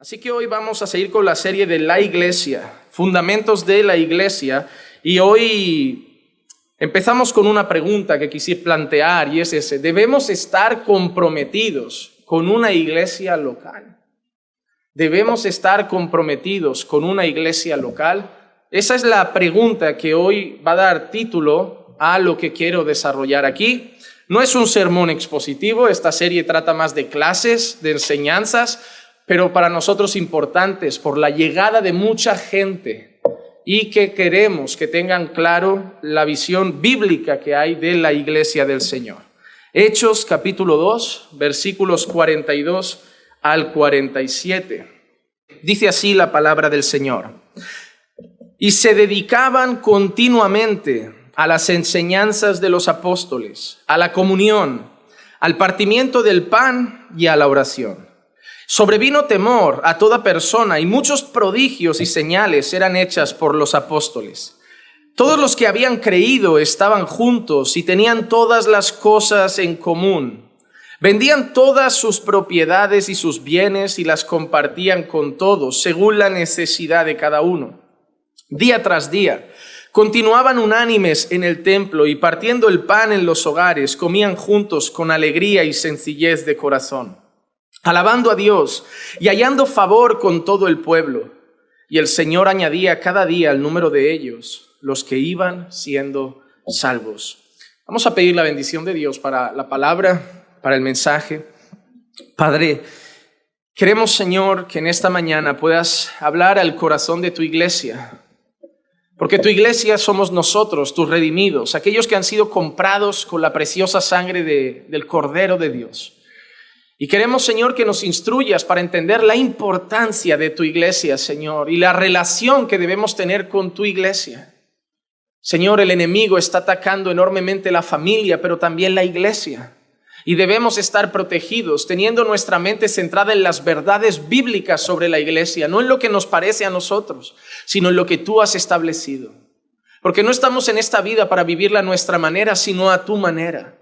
Así que hoy vamos a seguir con la serie de la iglesia, fundamentos de la iglesia, y hoy empezamos con una pregunta que quise plantear y es ese: ¿debemos estar comprometidos con una iglesia local? ¿Debemos estar comprometidos con una iglesia local? Esa es la pregunta que hoy va a dar título a lo que quiero desarrollar aquí. No es un sermón expositivo, esta serie trata más de clases, de enseñanzas, pero para nosotros importantes por la llegada de mucha gente y que queremos que tengan claro la visión bíblica que hay de la iglesia del Señor. Hechos capítulo 2, versículos 42 al 47. Dice así la palabra del Señor: y se dedicaban continuamente a las enseñanzas de los apóstoles, a la comunión, al partimiento del pan y a la oración. Sobrevino temor a toda persona y muchos prodigios y señales eran hechas por los apóstoles. Todos los que habían creído estaban juntos y tenían todas las cosas en común. Vendían todas sus propiedades y sus bienes y las compartían con todos, según la necesidad de cada uno. Día tras día, continuaban unánimes en el templo y partiendo el pan en los hogares, comían juntos con alegría y sencillez de corazón, alabando a Dios y hallando favor con todo el pueblo. Y el Señor añadía cada día al número de ellos los que iban siendo salvos. Vamos a pedir la bendición de Dios para la palabra, para el mensaje. Padre, queremos, Señor, que en esta mañana puedas hablar al corazón de tu iglesia, porque tu iglesia somos nosotros, tus redimidos, aquellos que han sido comprados con la preciosa sangre del Cordero de Dios. Y queremos, Señor, que nos instruyas para entender la importancia de tu iglesia, Señor, y la relación que debemos tener con tu iglesia. Señor, el enemigo está atacando enormemente la familia, pero también la iglesia. Y debemos estar protegidos, teniendo nuestra mente centrada en las verdades bíblicas sobre la iglesia, no en lo que nos parece a nosotros, sino en lo que tú has establecido. Porque no estamos en esta vida para vivirla a nuestra manera, sino a tu manera.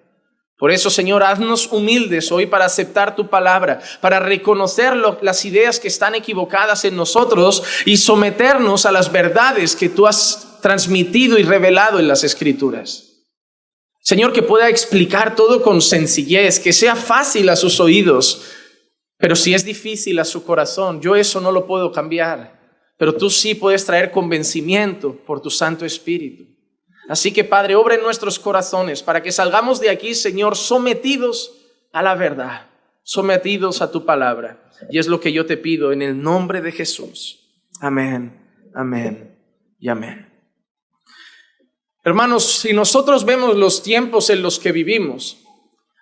Por eso, Señor, haznos humildes hoy para aceptar tu palabra, para reconocer las ideas que están equivocadas en nosotros y someternos a las verdades que tú has transmitido y revelado en las Escrituras. Señor, que pueda explicar todo con sencillez, que sea fácil a sus oídos, pero si es difícil a su corazón, yo eso no lo puedo cambiar, pero tú sí puedes traer convencimiento por tu Santo Espíritu. Así que, Padre, obra en nuestros corazones para que salgamos de aquí, Señor, sometidos a la verdad, sometidos a tu palabra. Y es lo que yo te pido en el nombre de Jesús. Amén, amén y amén. Hermanos, si nosotros vemos los tiempos en los que vivimos,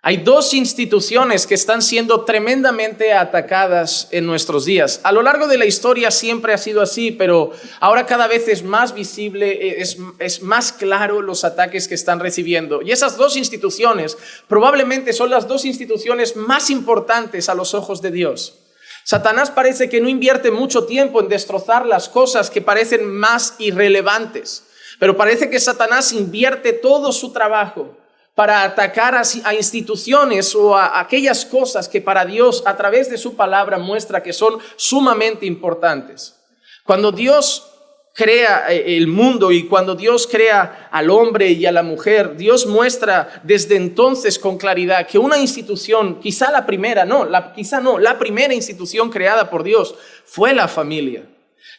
hay dos instituciones que están siendo tremendamente atacadas en nuestros días. A lo largo de la historia siempre ha sido así, pero ahora cada vez es más visible, es más claro los ataques que están recibiendo. Y esas dos instituciones probablemente son las dos instituciones más importantes a los ojos de Dios. Satanás parece que no invierte mucho tiempo en destrozar las cosas que parecen más irrelevantes. Pero parece que Satanás invierte todo su trabajo para atacar a instituciones o a aquellas cosas que para Dios a través de su palabra muestra que son sumamente importantes. Cuando Dios crea el mundo y cuando Dios crea al hombre y a la mujer, Dios muestra desde entonces con claridad que una institución, la primera institución creada por Dios fue la familia.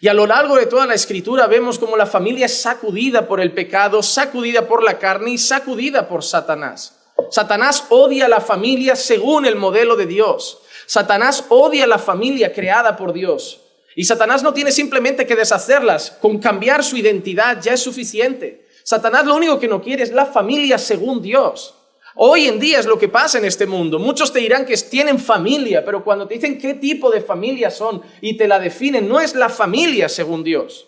Y a lo largo de toda la Escritura vemos cómo la familia es sacudida por el pecado, sacudida por la carne y sacudida por Satanás. Satanás odia a la familia según el modelo de Dios. Satanás odia a la familia creada por Dios. Y Satanás no tiene simplemente que deshacerlas, con cambiar su identidad ya es suficiente. Satanás lo único que no quiere es la familia según Dios. Hoy en día es lo que pasa en este mundo. Muchos te dirán que tienen familia, pero cuando te dicen qué tipo de familia son y te la definen, no es la familia según Dios.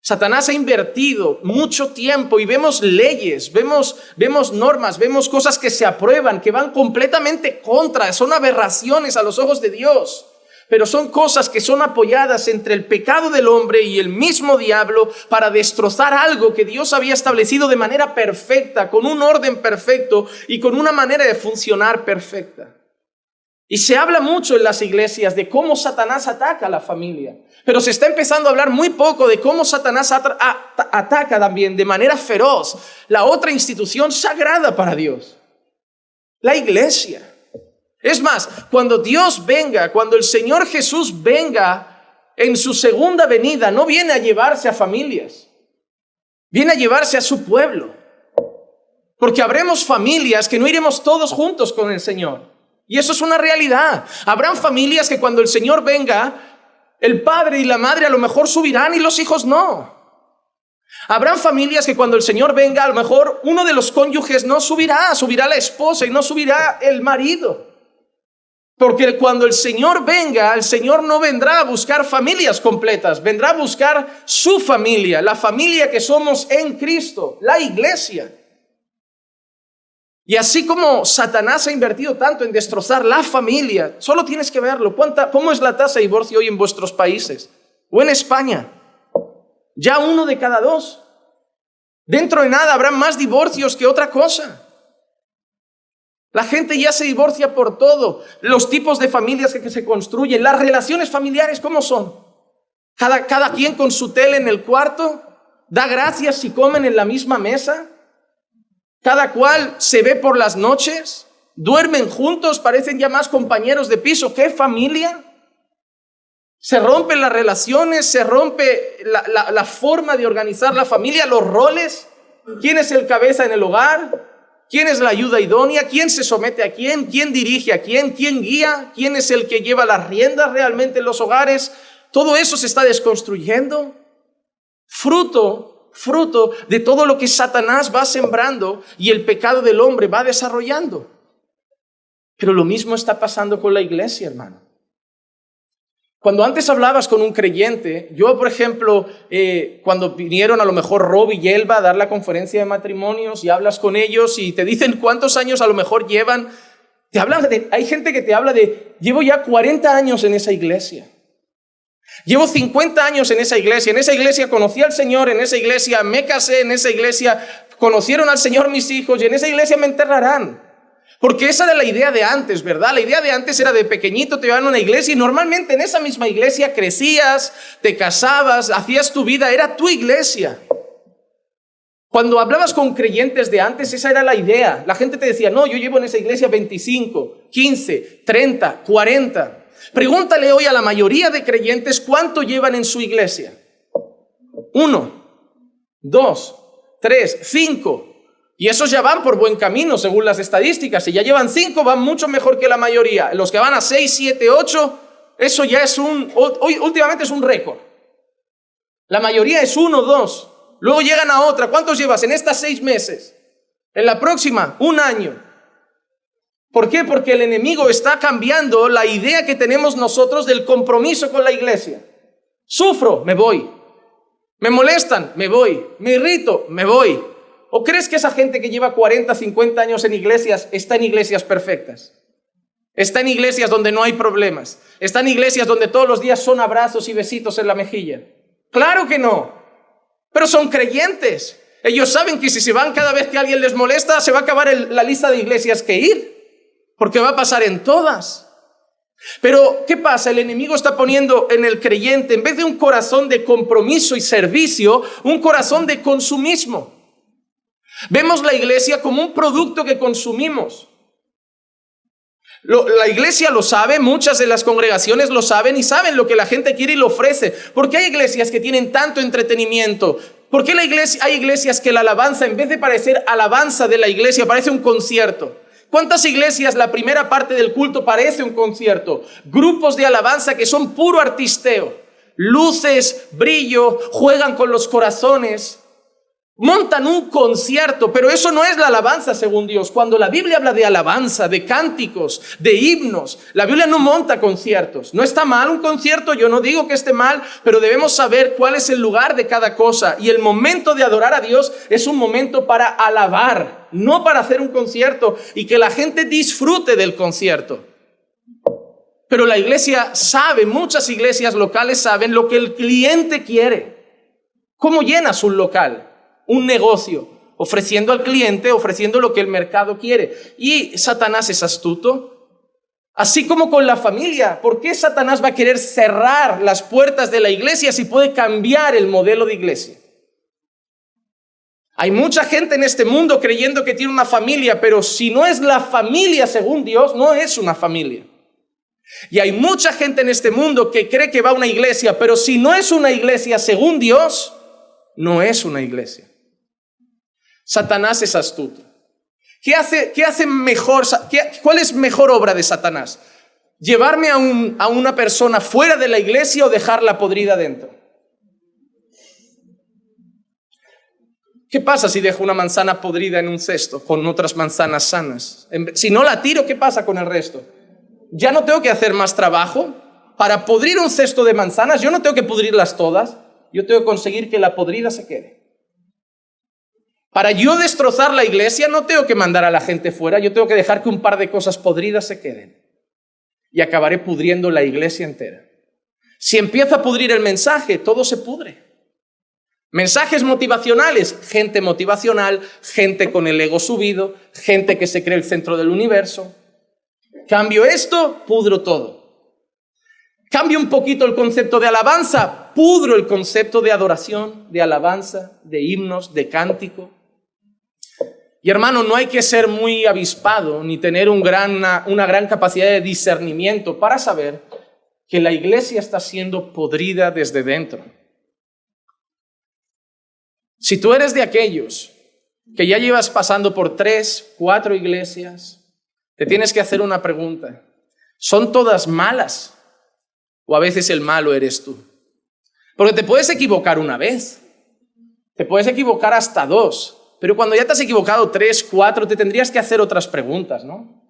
Satanás ha invertido mucho tiempo y vemos leyes, vemos normas, vemos cosas que se aprueban, que van completamente contra, son aberraciones a los ojos de Dios. Pero son cosas que son apoyadas entre el pecado del hombre y el mismo diablo para destrozar algo que Dios había establecido de manera perfecta, con un orden perfecto y con una manera de funcionar perfecta. Y se habla mucho en las iglesias de cómo Satanás ataca a la familia, pero se está empezando a hablar muy poco de cómo Satanás ataca también de manera feroz la otra institución sagrada para Dios, la iglesia. Es más, cuando Dios venga, cuando el Señor Jesús venga en su segunda venida, no viene a llevarse a familias, viene a llevarse a su pueblo. Porque habremos familias que no iremos todos juntos con el Señor. Y eso es una realidad. Habrán familias que cuando el Señor venga, el padre y la madre a lo mejor subirán y los hijos no. Habrán familias que cuando el Señor venga, a lo mejor uno de los cónyuges no subirá, subirá la esposa y no subirá el marido. Porque cuando el Señor venga, el Señor no vendrá a buscar familias completas, vendrá a buscar su familia, la familia que somos en Cristo, la iglesia. Y así como Satanás ha invertido tanto en destrozar la familia, solo tienes que verlo. ¿Cómo es la tasa de divorcio hoy en vuestros países? O en España. Ya 1 de cada 2. Dentro de nada habrá más divorcios que otra cosa. La gente ya se divorcia por todo. Los tipos de familias que se construyen, las relaciones familiares, ¿cómo son? Cada quien con su tele en el cuarto, da gracias si comen en la misma mesa. Cada cual se ve por las noches, duermen juntos, parecen ya más compañeros de piso. ¿Qué familia? Se rompen las relaciones, se rompe la forma de organizar la familia, los roles. ¿Quién es el cabeza en el hogar? ¿Quién es la ayuda idónea? ¿Quién se somete a quién? ¿Quién dirige a quién? ¿Quién guía? ¿Quién es el que lleva las riendas realmente en los hogares? Todo eso se está desconstruyendo. Fruto de todo lo que Satanás va sembrando y el pecado del hombre va desarrollando. Pero lo mismo está pasando con la iglesia, hermano. Cuando antes hablabas con un creyente, yo por ejemplo, cuando vinieron a lo mejor Rob y Yelva a dar la conferencia de matrimonios y hablas con ellos y te dicen cuántos años a lo mejor llevan, hay gente que te habla de, llevo ya 40 años en esa iglesia. Llevo 50 años en esa iglesia conocí al Señor, en esa iglesia me casé, en esa iglesia conocieron al Señor mis hijos y en esa iglesia me enterrarán. Porque esa era la idea de antes, ¿verdad? La idea de antes era de pequeñito te iban a una iglesia y normalmente en esa misma iglesia crecías, te casabas, hacías tu vida, era tu iglesia. Cuando hablabas con creyentes de antes, esa era la idea. La gente te decía, no, yo llevo en esa iglesia 25, 15, 30, 40. Pregúntale hoy a la mayoría de creyentes cuánto llevan en su iglesia. 1, 2, 3, 5. Y esos ya van por buen camino según las estadísticas. Si ya llevan 5, van mucho mejor que la mayoría. Los que van a 6, 7, 8, eso ya es últimamente es un récord. La mayoría es 1, 2. Luego llegan a otra. ¿Cuántos llevas en estas 6 meses? En la próxima, 1 año. ¿Por qué? Porque el enemigo está cambiando la idea que tenemos nosotros del compromiso con la iglesia. Sufro, me voy. Me molestan, me voy. Me irrito, me voy. ¿O crees que esa gente que lleva 40, 50 años en iglesias está en iglesias perfectas? Está en iglesias donde no hay problemas. Está en iglesias donde todos los días son abrazos y besitos en la mejilla. Claro que no. Pero son creyentes. Ellos saben que si se van cada vez que alguien les molesta, se va a acabar la lista de iglesias que ir. Porque va a pasar en todas. Pero, ¿qué pasa? El enemigo está poniendo en el creyente, en vez de un corazón de compromiso y servicio, un corazón de consumismo. Vemos la iglesia como un producto que consumimos. La iglesia lo sabe, muchas de las congregaciones lo saben y saben lo que la gente quiere y lo ofrece. ¿Por qué hay iglesias que tienen tanto entretenimiento? ¿Por qué hay iglesias que la alabanza, en vez de parecer alabanza de la iglesia, parece un concierto? ¿Cuántas iglesias la primera parte del culto parece un concierto? Grupos de alabanza que son puro artisteo. Luces, brillo, juegan con los corazones. Montan un concierto, pero eso no es la alabanza según Dios. Cuando la Biblia habla de alabanza, de cánticos, de himnos, la Biblia no monta conciertos. No está mal un concierto, yo no digo que esté mal, pero debemos saber cuál es el lugar de cada cosa. Y el momento de adorar a Dios es un momento para alabar, no para hacer un concierto y que la gente disfrute del concierto. Pero la iglesia sabe, muchas iglesias locales saben lo que el cliente quiere. ¿Cómo llenas un local? Un negocio, ofreciendo al cliente, ofreciendo lo que el mercado quiere. Y Satanás es astuto. Así como con la familia. ¿Por qué Satanás va a querer cerrar las puertas de la iglesia si puede cambiar el modelo de iglesia? Hay mucha gente en este mundo creyendo que tiene una familia, pero si no es la familia según Dios, no es una familia. Y hay mucha gente en este mundo que cree que va a una iglesia, pero si no es una iglesia según Dios, no es una iglesia. Satanás es astuto. ¿Qué hace mejor? ¿Cuál es mejor obra de Satanás? ¿Llevarme a una persona fuera de la iglesia o dejarla podrida dentro? ¿Qué pasa si dejo una manzana podrida en un cesto con otras manzanas sanas? Si no la tiro, ¿qué pasa con el resto? Ya no tengo que hacer más trabajo. Para podrir un cesto de manzanas, yo no tengo que pudrirlas todas. Yo tengo que conseguir que la podrida se quede. Para yo destrozar la iglesia, no tengo que mandar a la gente fuera. Yo tengo que dejar que un par de cosas podridas se queden. Y acabaré pudriendo la iglesia entera. Si empieza a pudrir el mensaje, todo se pudre. Mensajes motivacionales, gente motivacional, gente con el ego subido, gente que se cree el centro del universo. Cambio esto, pudro todo. Cambio un poquito el concepto de alabanza, pudro el concepto de adoración, de alabanza, de himnos, de cántico. Y hermano, no hay que ser muy avispado ni tener una gran capacidad de discernimiento para saber que la iglesia está siendo podrida desde dentro. Si tú eres de aquellos que ya llevas pasando por 3, 4 iglesias, te tienes que hacer una pregunta. ¿Son todas malas? ¿O a veces el malo eres tú? Porque te puedes equivocar una vez, te puedes equivocar hasta 2, pero cuando ya te has equivocado 3, 4, te tendrías que hacer otras preguntas, ¿no?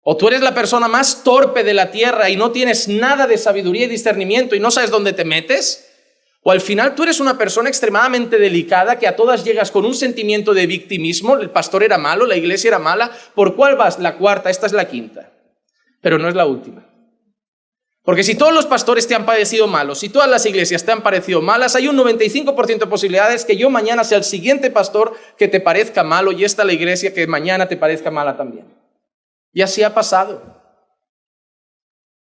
O tú eres la persona más torpe de la tierra y no tienes nada de sabiduría y discernimiento y no sabes dónde te metes. O al final tú eres una persona extremadamente delicada que a todas llegas con un sentimiento de victimismo. El pastor era malo, la iglesia era mala. ¿Por cuál vas? La 4, esta es la 5ª. Pero no es la última. Porque si todos los pastores te han parecido malos, si todas las iglesias te han parecido malas, hay un 95% de posibilidades que yo mañana sea el siguiente pastor que te parezca malo y esta la iglesia que mañana te parezca mala también. Y así ha pasado.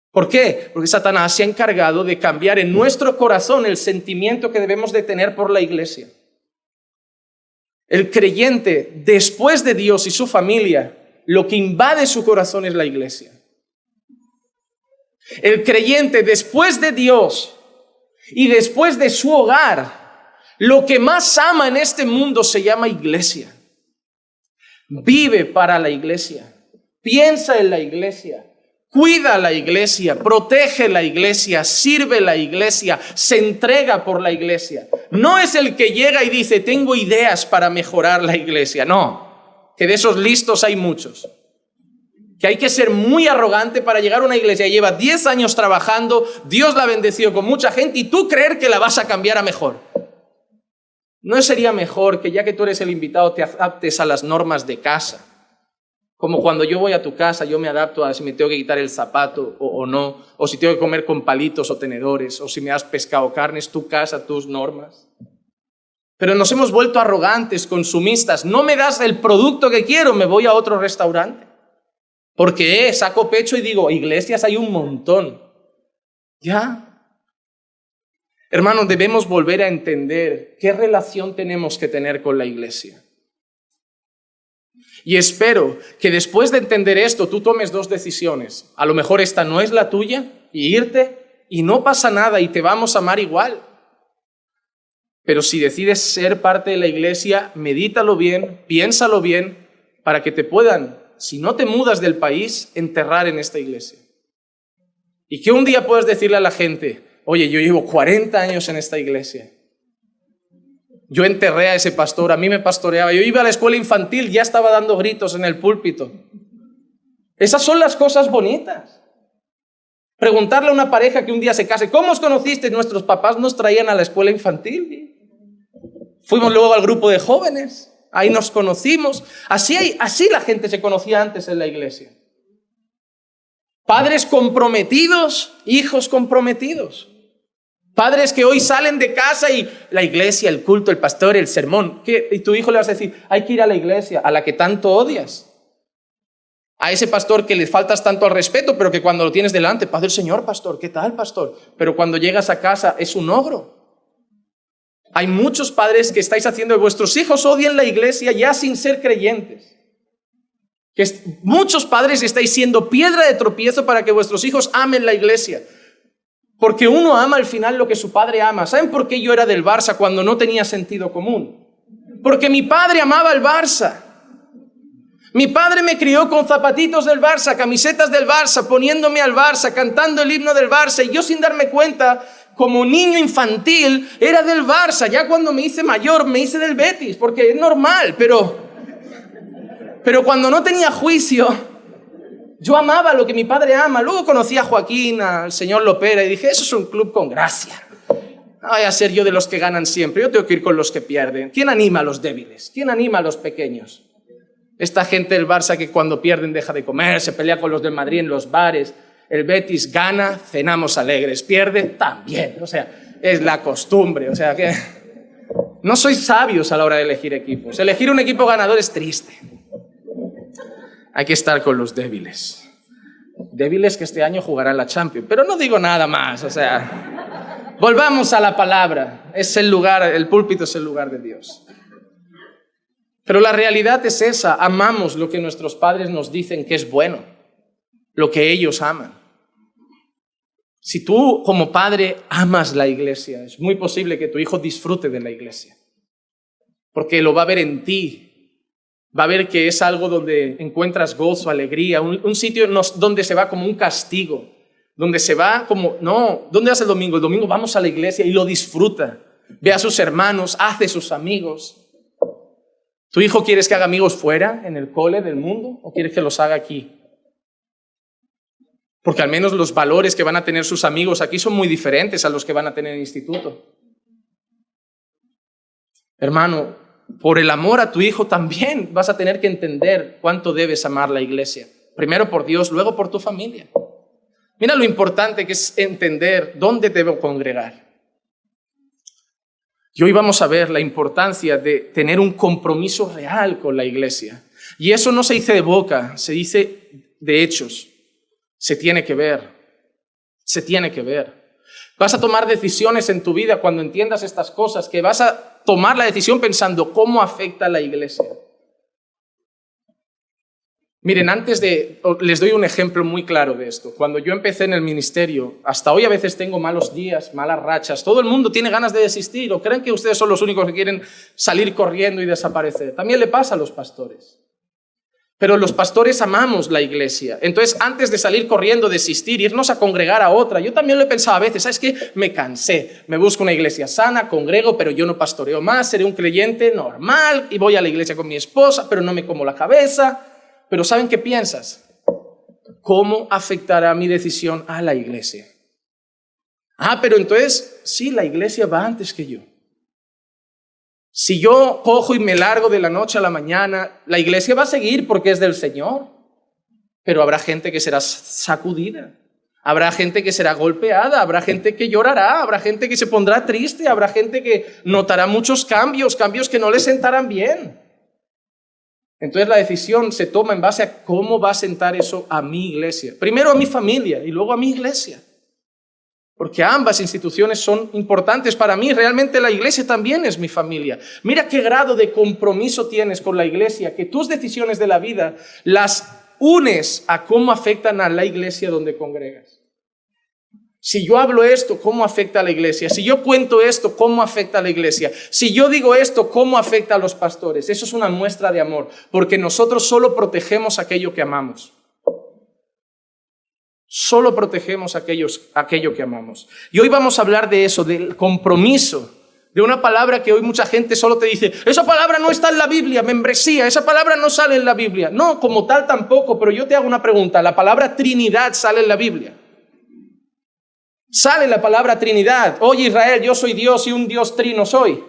¿Por qué? Porque Satanás se ha encargado de cambiar en nuestro corazón el sentimiento que debemos de tener por la iglesia. El creyente, después de Dios y su familia, lo que invade su corazón es la iglesia. El creyente, después de Dios y después de su hogar, lo que más ama en este mundo se llama iglesia. Vive para la iglesia, piensa en la iglesia, cuida la iglesia, protege la iglesia, sirve la iglesia, se entrega por la iglesia. No es el que llega y dice, tengo ideas para mejorar la iglesia. No, que de esos listos hay muchos. Que hay que ser muy arrogante para llegar a una iglesia que lleva 10 años trabajando, Dios la ha bendecido con mucha gente y tú creer que la vas a cambiar a mejor. ¿No sería mejor que ya que tú eres el invitado te adaptes a las normas de casa? Como cuando yo voy a tu casa, yo me adapto a si me tengo que quitar el zapato o no, o si tengo que comer con palitos o tenedores, o si me das pescado o carne, es tu casa, tus normas. Pero nos hemos vuelto arrogantes, consumistas. No me das el producto que quiero, me voy a otro restaurante. Porque saco pecho y digo, iglesias hay un montón. ¿Ya? Hermanos, debemos volver a entender qué relación tenemos que tener con la iglesia. Y espero que después de entender esto, tú tomes 2 decisiones. A lo mejor esta no es la tuya, y irte, y no pasa nada, y te vamos a amar igual. Pero si decides ser parte de la iglesia, medítalo bien, piénsalo bien, para que te puedan, si no te mudas del país, enterrar en esta iglesia. Y que un día puedas decirle a la gente, oye, yo llevo 40 años en esta iglesia. Yo enterré a ese pastor, a mí me pastoreaba. Yo iba a la escuela infantil, ya estaba dando gritos en el púlpito. Esas son las cosas bonitas. Preguntarle a una pareja que un día se case, ¿cómo os conociste? Nuestros papás nos traían a la escuela infantil. Fuimos luego al grupo de jóvenes. Ahí nos conocimos. Así la gente se conocía antes en la iglesia. Padres comprometidos, hijos comprometidos. Padres que hoy salen de casa y la iglesia, el culto, el pastor, el sermón. ¿Qué? Y tu hijo le vas a decir, hay que ir a la iglesia, a la que tanto odias. A ese pastor que le faltas tanto al respeto, pero que cuando lo tienes delante, paz del Señor, pastor, ¿qué tal, pastor? Pero cuando llegas a casa es un ogro. Hay muchos padres que estáis haciendo que vuestros hijos odien la iglesia ya sin ser creyentes. Muchos padres estáis siendo piedra de tropiezo para que vuestros hijos amen la iglesia. Porque uno ama al final lo que su padre ama. ¿Saben por qué yo era del Barça cuando no tenía sentido común? Porque mi padre amaba al Barça. Mi padre me crió con zapatitos del Barça, camisetas del Barça, poniéndome al Barça, cantando el himno del Barça. Y yo sin darme cuenta, como niño infantil, era del Barça. Ya cuando me hice mayor, me hice del Betis, porque es normal. Pero cuando no tenía juicio, yo amaba lo que mi padre ama. Luego conocí a Joaquín, al señor Lopera, y dije, eso es un club con gracia. No voy a ser yo de los que ganan siempre, yo tengo que ir con los que pierden. ¿Quién anima a los débiles? ¿Quién anima a los pequeños? Esta gente del Barça que cuando pierden deja de comer, se pelea con los del Madrid en los bares. El Betis gana, cenamos alegres. Pierde, también. O sea, es la costumbre. O sea, que no sois sabios a la hora de elegir equipos. Elegir un equipo ganador es triste. Hay que estar con los débiles. Débiles que este año jugarán la Champions. Pero no digo nada más. O sea, volvamos a la palabra. Es el lugar, el púlpito es el lugar de Dios. Pero la realidad es esa, amamos lo que nuestros padres nos dicen que es bueno, lo que ellos aman. Si tú como padre amas la iglesia, es muy posible que tu hijo disfrute de la iglesia, porque lo va a ver en ti, va a ver que es algo donde encuentras gozo, alegría, un sitio donde se va como un castigo, donde se va como, no, ¿dónde vas el domingo? El domingo vamos a la iglesia y lo disfruta, ve a sus hermanos, hace sus amigos. ¿Tu hijo quieres que haga amigos fuera, en el cole del mundo, o quieres que los haga aquí? Porque al menos los valores que van a tener sus amigos aquí son muy diferentes a los que van a tener en el instituto. Hermano, por el amor a tu hijo también vas a tener que entender cuánto debes amar la iglesia. Primero por Dios, luego por tu familia. Mira lo importante que es entender dónde debo congregar. Y hoy vamos a ver la importancia de tener un compromiso real con la iglesia. Y eso no se dice de boca, se dice de hechos. Se tiene que ver. Se tiene que ver. Vas a tomar decisiones en tu vida cuando entiendas estas cosas, que vas a tomar la decisión pensando cómo afecta a la iglesia. Miren, les doy un ejemplo muy claro de esto. Cuando yo empecé en el ministerio, hasta hoy a veces tengo malos días, malas rachas. Todo el mundo tiene ganas de desistir o creen que ustedes son los únicos que quieren salir corriendo y desaparecer. También le pasa a los pastores. Pero los pastores amamos la iglesia. Entonces, antes de salir corriendo, desistir, irnos a congregar a otra, yo también lo he pensado a veces, ¿sabes qué? Me cansé, me busco una iglesia sana, congrego, pero yo no pastoreo más, seré un creyente normal y voy a la iglesia con mi esposa, pero no me como la cabeza. Pero ¿saben qué piensas? ¿Cómo afectará mi decisión a la iglesia? Pero entonces, sí, la iglesia va antes que yo. Si yo cojo y me largo de la noche a la mañana, la iglesia va a seguir porque es del Señor. Pero habrá gente que será sacudida, habrá gente que será golpeada, habrá gente que llorará, habrá gente que se pondrá triste, habrá gente que notará muchos cambios que no le sentarán bien. Entonces la decisión se toma en base a cómo va a sentar eso a mi iglesia. Primero a mi familia y luego a mi iglesia. Porque ambas instituciones son importantes para mí. Realmente la iglesia también es mi familia. Mira qué grado de compromiso tienes con la iglesia, que tus decisiones de la vida las unes a cómo afectan a la iglesia donde congregas. Si yo hablo esto, ¿cómo afecta a la iglesia? Si yo cuento esto, ¿cómo afecta a la iglesia? Si yo digo esto, ¿cómo afecta a los pastores? Eso es una muestra de amor, porque nosotros solo protegemos aquello que amamos. Solo protegemos aquello que amamos. Y hoy vamos a hablar de eso, del compromiso, de una palabra que hoy mucha gente solo te dice, esa palabra no está en la Biblia, membresía, esa palabra no sale en la Biblia. No, como tal tampoco, pero yo te hago una pregunta, ¿la palabra Trinidad sale en la Biblia? Sale la palabra Trinidad. Oye Israel, yo soy Dios y un Dios trino soy.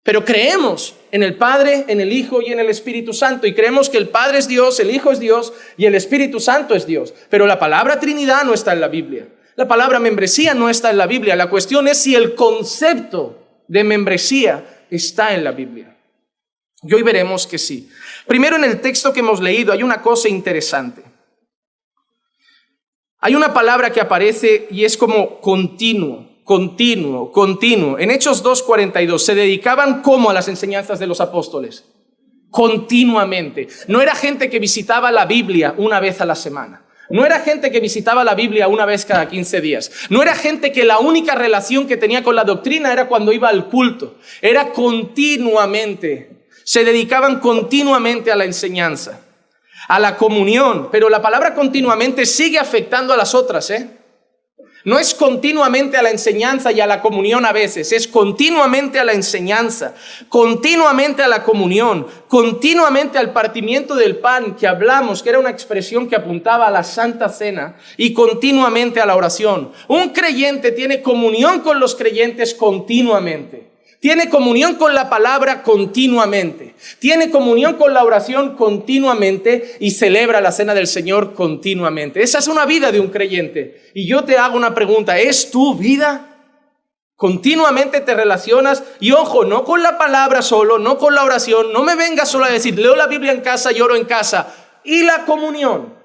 Pero creemos en el Padre, en el Hijo y en el Espíritu Santo. Y creemos que el Padre es Dios, el Hijo es Dios y el Espíritu Santo es Dios. Pero la palabra Trinidad no está en la Biblia. La palabra membresía no está en la Biblia. La cuestión es si el concepto de membresía está en la Biblia. Y hoy veremos que sí. Primero, en el texto que hemos leído hay una cosa interesante. Hay una palabra que aparece y es como continuo. En Hechos 2:42, ¿se dedicaban cómo a las enseñanzas de los apóstoles? Continuamente. No era gente que visitaba la Biblia una vez a la semana. No era gente que visitaba la Biblia una vez cada 15 días. No era gente que la única relación que tenía con la doctrina era cuando iba al culto. Era continuamente. Se dedicaban continuamente a la enseñanza, a la comunión. Pero la palabra continuamente sigue afectando a las otras, No es continuamente a la enseñanza y a la comunión a veces, es continuamente a la enseñanza, continuamente a la comunión, continuamente al partimiento del pan que hablamos, que era una expresión que apuntaba a la Santa Cena, y continuamente a la oración. Un creyente tiene comunión con los creyentes continuamente. Tiene comunión con la palabra continuamente. Tiene comunión con la oración continuamente y celebra la cena del Señor continuamente. Esa es una vida de un creyente. Y yo te hago una pregunta, ¿es tu vida? Continuamente te relacionas, y ojo, no con la palabra solo, no con la oración, no me vengas solo a decir, leo la Biblia en casa y oro en casa. Y la comunión,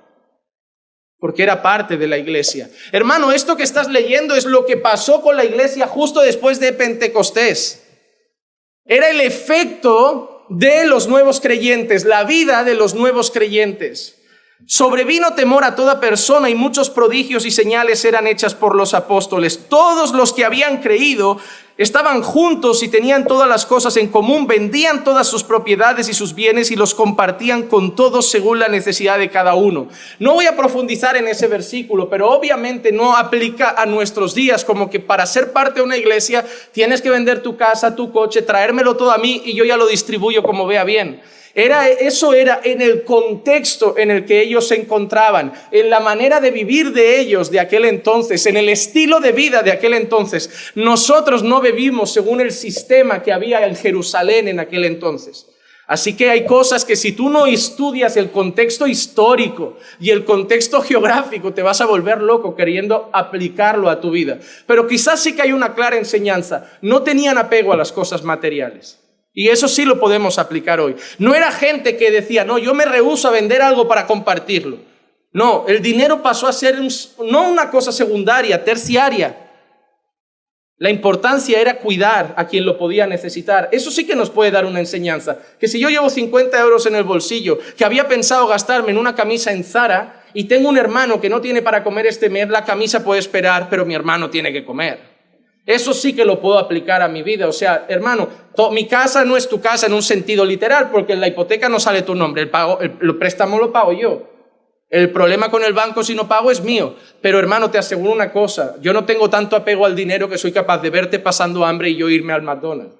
porque era parte de la iglesia. Hermano, esto que estás leyendo es lo que pasó con la iglesia justo después de Pentecostés. Era el efecto de los nuevos creyentes, la vida de los nuevos creyentes. Sobrevino temor a toda persona y muchos prodigios y señales eran hechas por los apóstoles. Todos los que habían creído estaban juntos y tenían todas las cosas en común, vendían todas sus propiedades y sus bienes y los compartían con todos según la necesidad de cada uno. No voy a profundizar en ese versículo, pero obviamente no aplica a nuestros días, como que para ser parte de una iglesia tienes que vender tu casa, tu coche, traérmelo todo a mí y yo ya lo distribuyo como vea bien. Eso era en el contexto en el que ellos se encontraban, en la manera de vivir de ellos de aquel entonces, en el estilo de vida de aquel entonces. Nosotros no vivimos según el sistema que había en Jerusalén en aquel entonces. Así que hay cosas que si tú no estudias el contexto histórico y el contexto geográfico, te vas a volver loco queriendo aplicarlo a tu vida. Pero quizás sí que hay una clara enseñanza. No tenían apego a las cosas materiales. Y eso sí lo podemos aplicar hoy. No era gente que decía, no, yo me rehúso a vender algo para compartirlo. No, el dinero pasó a ser no una cosa secundaria, terciaria. La importancia era cuidar a quien lo podía necesitar. Eso sí que nos puede dar una enseñanza. Que si yo llevo 50 euros en el bolsillo, que había pensado gastarme en una camisa en Zara, y tengo un hermano que no tiene para comer este mes, la camisa puede esperar, pero mi hermano tiene que comer. Eso sí que lo puedo aplicar a mi vida. O sea, hermano, mi casa no es tu casa en un sentido literal, porque en la hipoteca no sale tu nombre, el préstamo lo pago yo. El problema con el banco si no pago es mío. Pero hermano, te aseguro una cosa, yo no tengo tanto apego al dinero que soy capaz de verte pasando hambre y yo irme al McDonald's.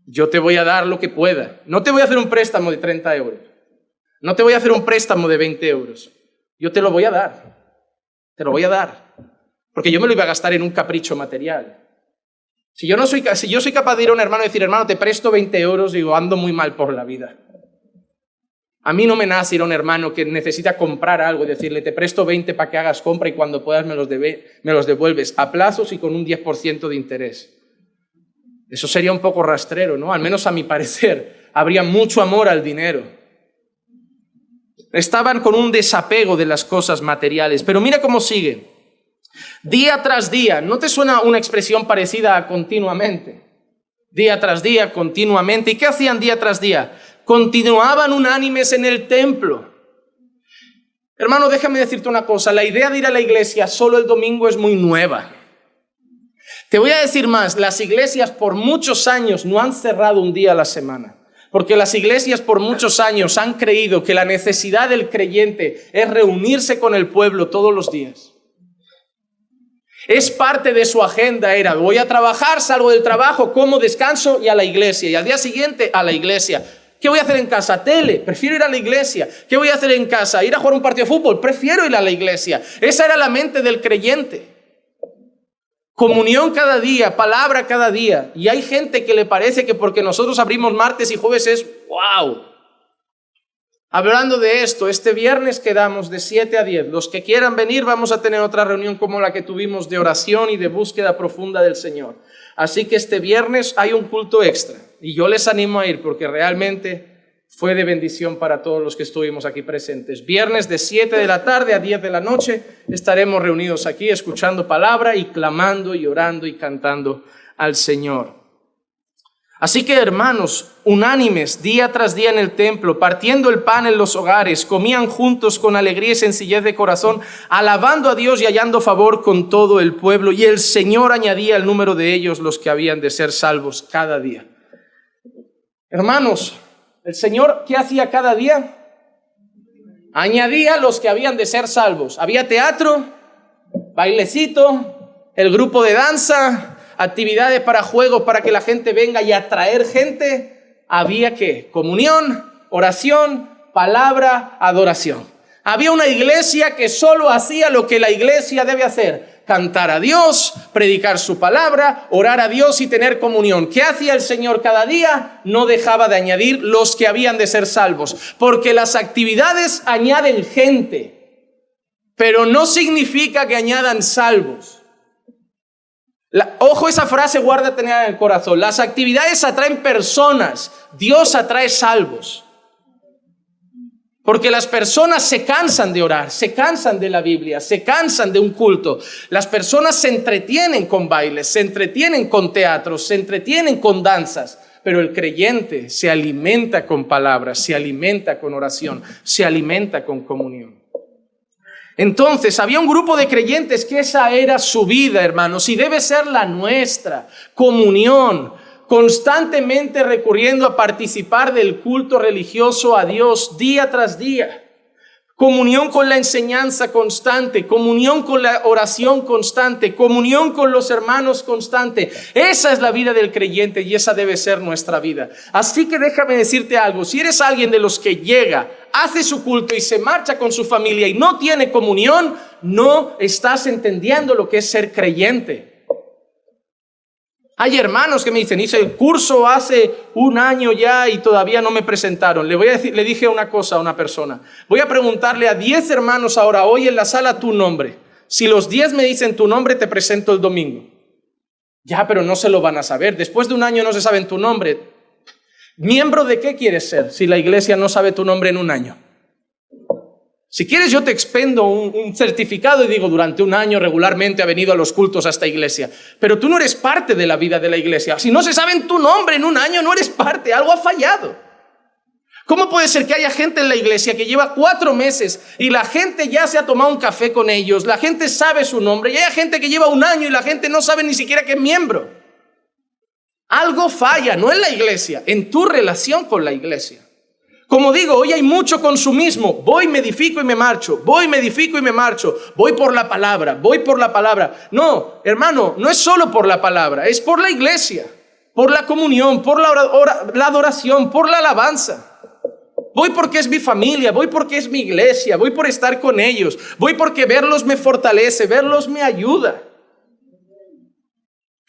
Yo te voy a dar lo que pueda. No te voy a hacer un préstamo de 30 euros. No te voy a hacer un préstamo de 20 euros. Yo te lo voy a dar. Te lo voy a dar. Porque yo me lo iba a gastar en un capricho material. Si yo soy capaz de ir a un hermano y decir, hermano, te presto 20 euros, digo, ando muy mal por la vida. A mí no me nace ir a un hermano que necesita comprar algo y decirle, te presto 20 para que hagas compra y cuando puedas me los devuelves a plazos y con un 10% de interés. Eso sería un poco rastrero, ¿no? Al menos a mi parecer, habría mucho amor al dinero. Estaban con un desapego de las cosas materiales, pero mira cómo sigue. Día tras día, ¿no te suena una expresión parecida a continuamente? Día tras día, continuamente. ¿Y qué hacían día tras día? Continuaban unánimes en el templo. Hermano, déjame decirte una cosa, la idea de ir a la iglesia solo el domingo es muy nueva. Te voy a decir más, las iglesias por muchos años no han cerrado un día a la semana. Porque las iglesias por muchos años han creído que la necesidad del creyente es reunirse con el pueblo todos los días. Es parte de su agenda, voy a trabajar, salgo del trabajo, como, descanso y a la iglesia. Y al día siguiente a la iglesia. ¿Qué voy a hacer en casa? Tele, prefiero ir a la iglesia. ¿Qué voy a hacer en casa? Ir a jugar un partido de fútbol, prefiero ir a la iglesia. Esa era la mente del creyente. Comunión cada día, palabra cada día. Y hay gente que le parece que porque nosotros abrimos martes y jueves es wow. Hablando de esto, este viernes quedamos de 7 a 10. Los que quieran venir, vamos a tener otra reunión como la que tuvimos de oración y de búsqueda profunda del Señor. Así que este viernes hay un culto extra y yo les animo a ir porque realmente fue de bendición para todos los que estuvimos aquí presentes. Viernes de 7 de la tarde a 10 de la noche estaremos reunidos aquí escuchando palabra y clamando y orando y cantando al Señor. Así que, hermanos, unánimes, día tras día en el templo, partiendo el pan en los hogares, comían juntos con alegría y sencillez de corazón, alabando a Dios y hallando favor con todo el pueblo. Y el Señor añadía al número de ellos los que habían de ser salvos cada día. Hermanos, ¿el Señor qué hacía cada día? Añadía los que habían de ser salvos. Había teatro, bailecito, el grupo de danza, actividades para juegos para que la gente venga y atraer gente. Había ¿qué? Comunión, oración, palabra, adoración. Había una iglesia que solo hacía lo que la iglesia debe hacer: cantar a Dios, predicar su palabra, orar a Dios y tener comunión. ¿Qué hacía el Señor cada día? No dejaba de añadir los que habían de ser salvos, porque las actividades añaden gente, pero no significa que añadan salvos. Ojo, esa frase, guárdatela en el corazón. Las actividades atraen personas, Dios atrae salvos. Porque las personas se cansan de orar, se cansan de la Biblia, se cansan de un culto. Las personas se entretienen con bailes, se entretienen con teatros, se entretienen con danzas. Pero el creyente se alimenta con palabras, se alimenta con oración, se alimenta con comunión. Entonces, había un grupo de creyentes que esa era su vida, hermanos, y debe ser la nuestra. Comunión, constantemente recurriendo a participar del culto religioso a Dios día tras día. Comunión con la enseñanza constante, comunión con la oración constante, comunión con los hermanos constante. Esa es la vida del creyente y esa debe ser nuestra vida. Así que déjame decirte algo: si eres alguien de los que llega, hace su culto y se marcha con su familia y no tiene comunión, no estás entendiendo lo que es ser creyente. Hay hermanos que me dicen: hice el curso hace un año ya y todavía no me presentaron. Le dije una cosa a una persona: voy a preguntarle a 10 hermanos ahora, hoy en la sala, tu nombre. Si los 10 me dicen tu nombre, te presento el domingo. Ya, pero no se lo van a saber. Después de un año no se saben tu nombre. ¿Miembro de qué quieres ser si la iglesia no sabe tu nombre en un año? Si quieres, yo te expendo un certificado y digo: durante un año regularmente ha venido a los cultos a esta iglesia. Pero tú no eres parte de la vida de la iglesia. Si no se sabe tu nombre en un año, no eres parte. Algo ha fallado. ¿Cómo puede ser que haya gente en la iglesia que lleva 4 meses y la gente ya se ha tomado un café con ellos, la gente sabe su nombre, y hay gente que lleva un año y la gente no sabe ni siquiera que es miembro? Algo falla, no en la iglesia, en tu relación con la iglesia. Como digo, hoy hay mucho consumismo. Voy, me edifico y me marcho. Voy, me edifico y me marcho. Voy por la palabra, voy por la palabra. No, hermano, no es solo por la palabra, es por la iglesia, por la comunión, por la adoración, por la alabanza. Voy porque es mi familia, voy porque es mi iglesia, voy por estar con ellos, voy porque verlos me fortalece, verlos me ayuda.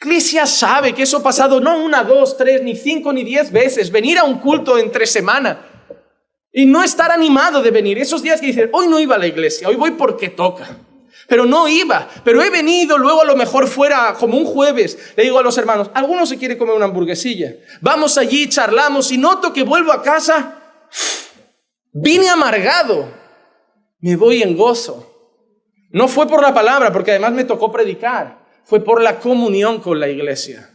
Iglesia sabe que eso ha pasado no 1, 2, 3, ni 5, ni 10 veces. Venir a un culto entre semana y no estar animado de venir. Esos días que dicen: hoy no iba a la iglesia, hoy voy porque toca. Pero no iba, pero he venido, luego a lo mejor fuera como un jueves. Le digo a los hermanos: ¿alguno se quiere comer una hamburguesilla? Vamos allí, charlamos y noto que vuelvo a casa. Vine amargado, me voy en gozo. No fue por la palabra, porque además me tocó predicar. Fue por la comunión con la iglesia.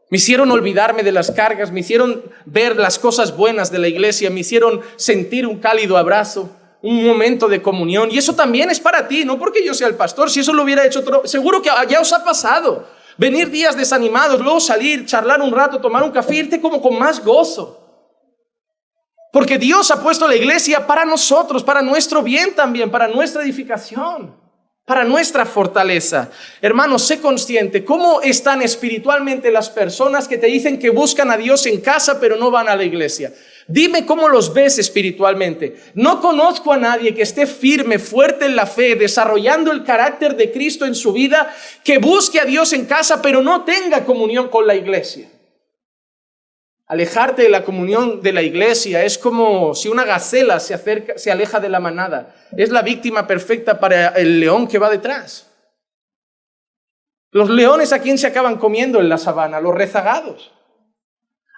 Me hicieron olvidarme de las cargas, me hicieron ver las cosas buenas de la iglesia, me hicieron sentir un cálido abrazo, un momento de comunión. Y eso también es para ti, no porque yo sea el pastor. Si eso lo hubiera hecho otro, seguro que ya os ha pasado. Venir días desanimados, luego salir, charlar un rato, tomar un café, irte como con más gozo. Porque Dios ha puesto la iglesia para nosotros, para nuestro bien también, para nuestra edificación, para nuestra fortaleza. Hermanos, sé consciente cómo están espiritualmente las personas que te dicen que buscan a Dios en casa pero no van a la iglesia. Dime cómo los ves espiritualmente. No conozco a nadie que esté firme, fuerte en la fe, desarrollando el carácter de Cristo en su vida, que busque a Dios en casa pero no tenga comunión con la iglesia. Alejarte de la comunión de la iglesia es como si una gacela se aleja de la manada. Es la víctima perfecta para el león que va detrás. Los leones, ¿a quién se acaban comiendo en la sabana? Los rezagados.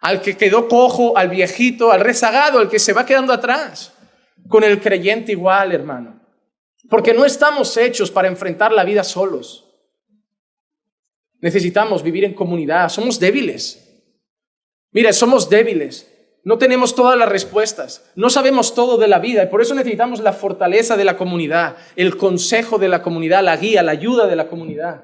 Al que quedó cojo, al viejito, al rezagado, al que se va quedando atrás. Con el creyente igual, hermano. Porque no estamos hechos para enfrentar la vida solos. Necesitamos vivir en comunidad. Somos débiles. Mira, somos débiles. No tenemos todas las respuestas. No sabemos todo de la vida. Y por eso necesitamos la fortaleza de la comunidad, el consejo de la comunidad, la guía, la ayuda de la comunidad.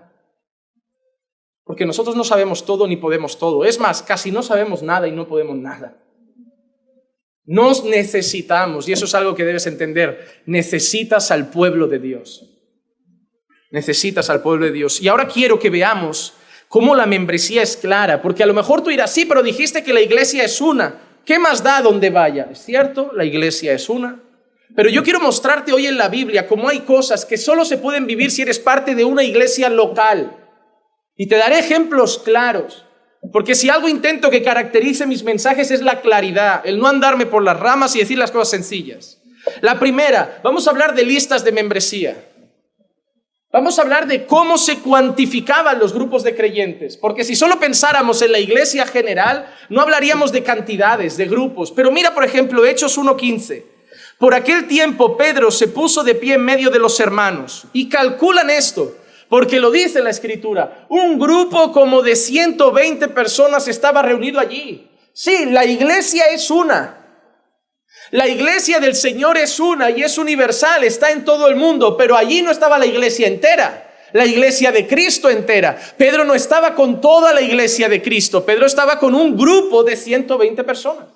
Porque nosotros no sabemos todo ni podemos todo. Es más, casi no sabemos nada y no podemos nada. Nos necesitamos, y eso es algo que debes entender. Necesitas al pueblo de Dios. Necesitas al pueblo de Dios. Y ahora quiero que veamos cómo la membresía es clara, porque a lo mejor tú dirás, sí, pero dijiste que la iglesia es una. ¿Qué más da donde vaya? Es cierto, la iglesia es una. Pero yo quiero mostrarte hoy en la Biblia cómo hay cosas que solo se pueden vivir si eres parte de una iglesia local. Y te daré ejemplos claros. Porque si algo intento que caracterice mis mensajes es la claridad, el no andarme por las ramas y decir las cosas sencillas. La primera, vamos a hablar de listas de membresía. Vamos a hablar de cómo se cuantificaban los grupos de creyentes. Porque si solo pensáramos en la iglesia general, no hablaríamos de cantidades, de grupos. Pero mira, por ejemplo, Hechos 1:15. Por aquel tiempo Pedro se puso de pie en medio de los hermanos. Y calculan esto. Porque lo dice la Escritura, un grupo como de 120 personas estaba reunido allí. Sí, la iglesia es una. La iglesia del Señor es una y es universal, está en todo el mundo, pero allí no estaba la iglesia entera, la iglesia de Cristo entera. Pedro no estaba con toda la iglesia de Cristo, Pedro estaba con un grupo de 120 personas.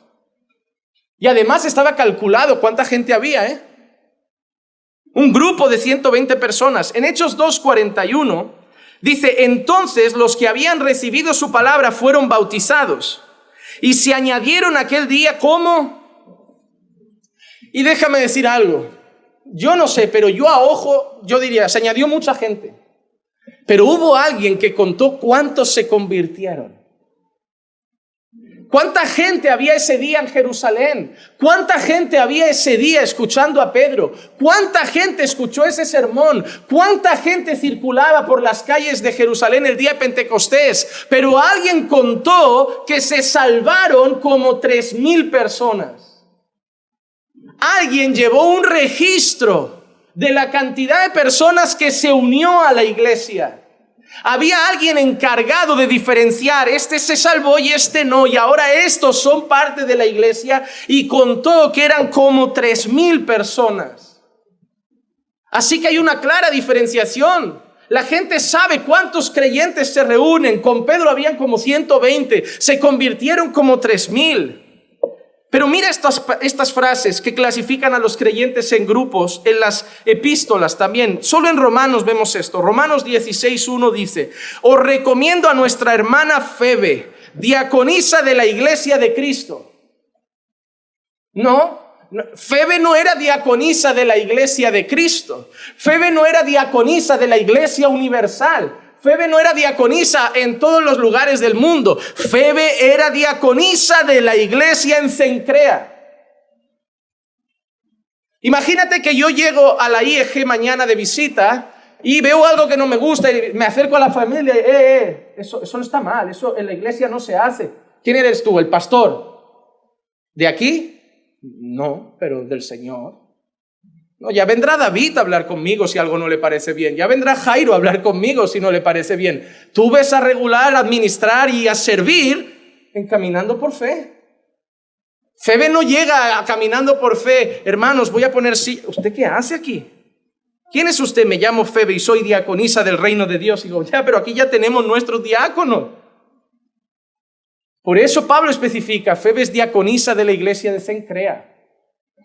Y además estaba calculado cuánta gente había, Un grupo de 120 personas. En Hechos 2:41 dice, entonces los que habían recibido su palabra fueron bautizados y se añadieron aquel día ¿cómo? Y déjame decir algo. Yo no sé, pero yo diría, se añadió mucha gente. Pero hubo alguien que contó cuántos se convirtieron. ¿Cuánta gente había ese día en Jerusalén? ¿Cuánta gente había ese día escuchando a Pedro? ¿Cuánta gente escuchó ese sermón? ¿Cuánta gente circulaba por las calles de Jerusalén el día de Pentecostés? Pero alguien contó que se salvaron como 3,000 personas. Alguien llevó un registro de la cantidad de personas que se unió a la iglesia. Había alguien encargado de diferenciar, este se salvó y este no, y ahora estos son parte de la iglesia, y contó que eran como 3,000 personas. Así que hay una clara diferenciación. La gente sabe cuántos creyentes se reúnen. Con Pedro habían como 120, se convirtieron como 3,000. Pero mira estas frases que clasifican a los creyentes en grupos, en las epístolas también. Solo en Romanos vemos esto. Romanos 16:1 dice, os recomiendo a nuestra hermana Febe, diaconisa de la iglesia de Cristo. No, Febe no era diaconisa de la iglesia de Cristo. Febe no era diaconisa de la iglesia universal. Febe no era diaconisa en todos los lugares del mundo. Febe era diaconisa de la iglesia en Cencrea. Imagínate que yo llego a la IEG mañana de visita y veo algo que no me gusta y me acerco a la familia y eso no está mal, eso en la iglesia no se hace. ¿Quién eres tú? ¿El pastor? ¿De aquí? No, pero del Señor. No, ya vendrá David a hablar conmigo si algo no le parece bien. Ya vendrá Jairo a hablar conmigo si no le parece bien. Tú ves a regular, a administrar y a servir encaminando por fe. Febe no llega caminando por fe. Hermanos, voy a poner sí. ¿Usted qué hace aquí? ¿Quién es usted? Me llamo Febe y soy diaconisa del reino de Dios. Y digo, ya, pero aquí ya tenemos nuestros diáconos. Por eso Pablo especifica, Febe es diaconisa de la iglesia de Cencrea.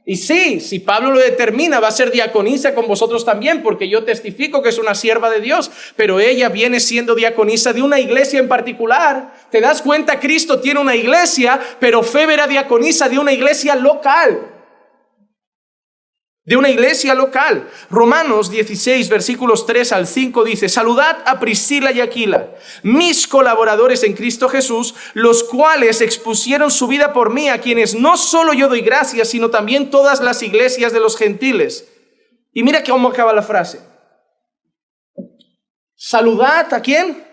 Y sí, si Pablo lo determina, va a ser diaconisa con vosotros también, porque yo testifico que es una sierva de Dios, pero ella viene siendo diaconisa de una iglesia en particular. ¿Te das cuenta? Cristo tiene una iglesia, pero Febe era diaconisa de una iglesia local. De una iglesia local. Romanos 16, versículos 3 al 5 dice, saludad a Priscila y Aquila, mis colaboradores en Cristo Jesús, los cuales expusieron su vida por mí, a quienes no solo yo doy gracias, sino también todas las iglesias de los gentiles. Y mira cómo acaba la frase. Saludad, ¿a quién?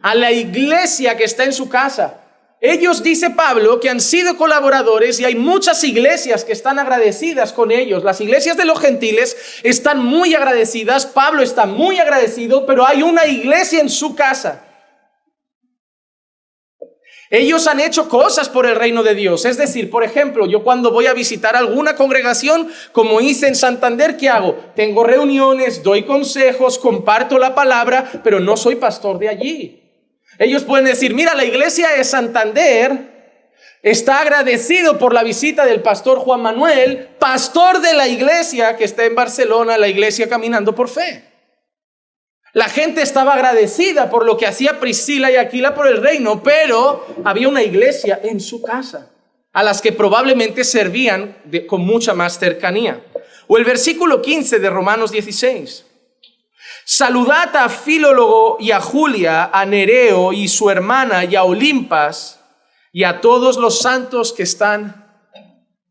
A la iglesia que está en su casa. Ellos, dice Pablo, que han sido colaboradores y hay muchas iglesias que están agradecidas con ellos. Las iglesias de los gentiles están muy agradecidas, Pablo está muy agradecido, pero hay una iglesia en su casa. Ellos han hecho cosas por el reino de Dios. Es decir, por ejemplo, yo cuando voy a visitar alguna congregación, como hice en Santander, ¿qué hago? Tengo reuniones, doy consejos, comparto la palabra, pero no soy pastor de allí. Ellos pueden decir, mira, la iglesia de Santander está agradecido por la visita del pastor Juan Manuel, pastor de la iglesia que está en Barcelona, la iglesia Caminando por Fe. La gente estaba agradecida por lo que hacía Priscila y Aquila por el reino, pero había una iglesia en su casa, a las que probablemente servían con mucha más cercanía. O el versículo 15 de Romanos 16. Saludad a Filólogo y a Julia, a Nereo y su hermana y a Olimpas y a todos los santos que están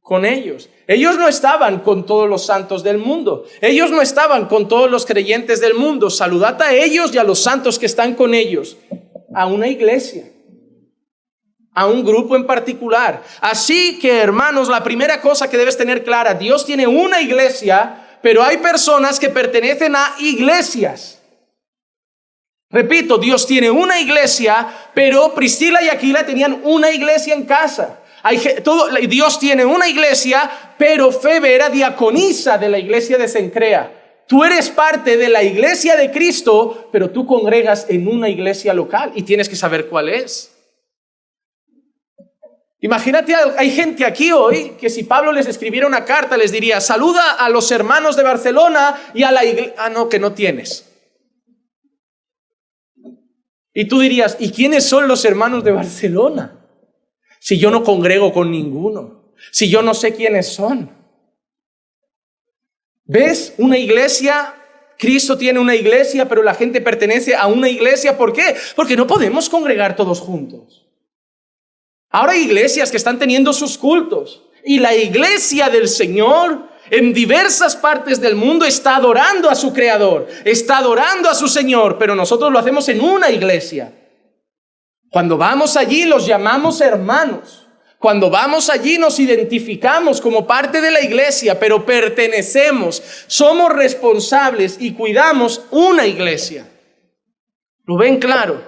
con ellos. Ellos no estaban con todos los santos del mundo. Ellos no estaban con todos los creyentes del mundo. Saludad a ellos y a los santos que están con ellos. A una iglesia. A un grupo en particular. Así que, hermanos, la primera cosa que debes tener clara, Dios tiene una iglesia, pero hay personas que pertenecen a iglesias. Repito, Dios tiene una iglesia, pero Priscila y Aquila tenían una iglesia en casa. Dios tiene una iglesia, pero Febe era diaconisa de la iglesia de Cencrea. Tú eres parte de la iglesia de Cristo, pero tú congregas en una iglesia local y tienes que saber cuál es. Imagínate, hay gente aquí hoy que si Pablo les escribiera una carta les diría, saluda a los hermanos de Barcelona y a la iglesia. Ah, no, que no tienes. Y tú dirías, ¿y quiénes son los hermanos de Barcelona? Si yo no congrego con ninguno, si yo no sé quiénes son. ¿Ves? Una iglesia, Cristo tiene una iglesia, pero la gente pertenece a una iglesia. ¿Por qué? Porque no podemos congregar todos juntos. Ahora hay iglesias que están teniendo sus cultos y la iglesia del Señor en diversas partes del mundo está adorando a su Creador, está adorando a su Señor, pero nosotros lo hacemos en una iglesia. Cuando vamos allí los llamamos hermanos. Cuando vamos allí nos identificamos como parte de la iglesia, pero pertenecemos, somos responsables y cuidamos una iglesia. ¿Lo ven claro?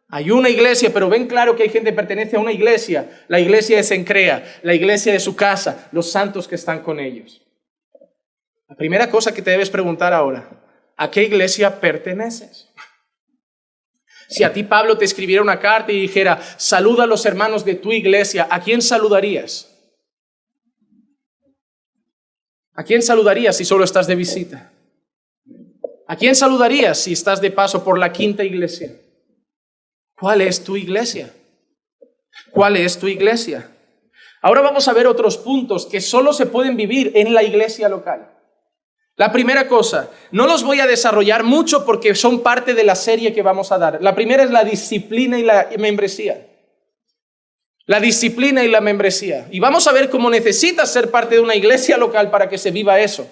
Hay una iglesia, pero ven claro que hay gente que pertenece a una iglesia. La iglesia de Cencrea, la iglesia de su casa, los santos que están con ellos. La primera cosa que te debes preguntar ahora, ¿a qué iglesia perteneces? Si a ti Pablo te escribiera una carta y dijera, saluda a los hermanos de tu iglesia, ¿a quién saludarías? ¿A quién saludarías si solo estás de visita? ¿A quién saludarías si estás de paso por la quinta iglesia? ¿Cuál es tu iglesia? ¿Cuál es tu iglesia? Ahora vamos a ver otros puntos que solo se pueden vivir en la iglesia local. La primera cosa, no los voy a desarrollar mucho porque son parte de la serie que vamos a dar. La primera es la disciplina y la membresía. La disciplina y la membresía. Y vamos a ver cómo necesitas ser parte de una iglesia local para que se viva eso.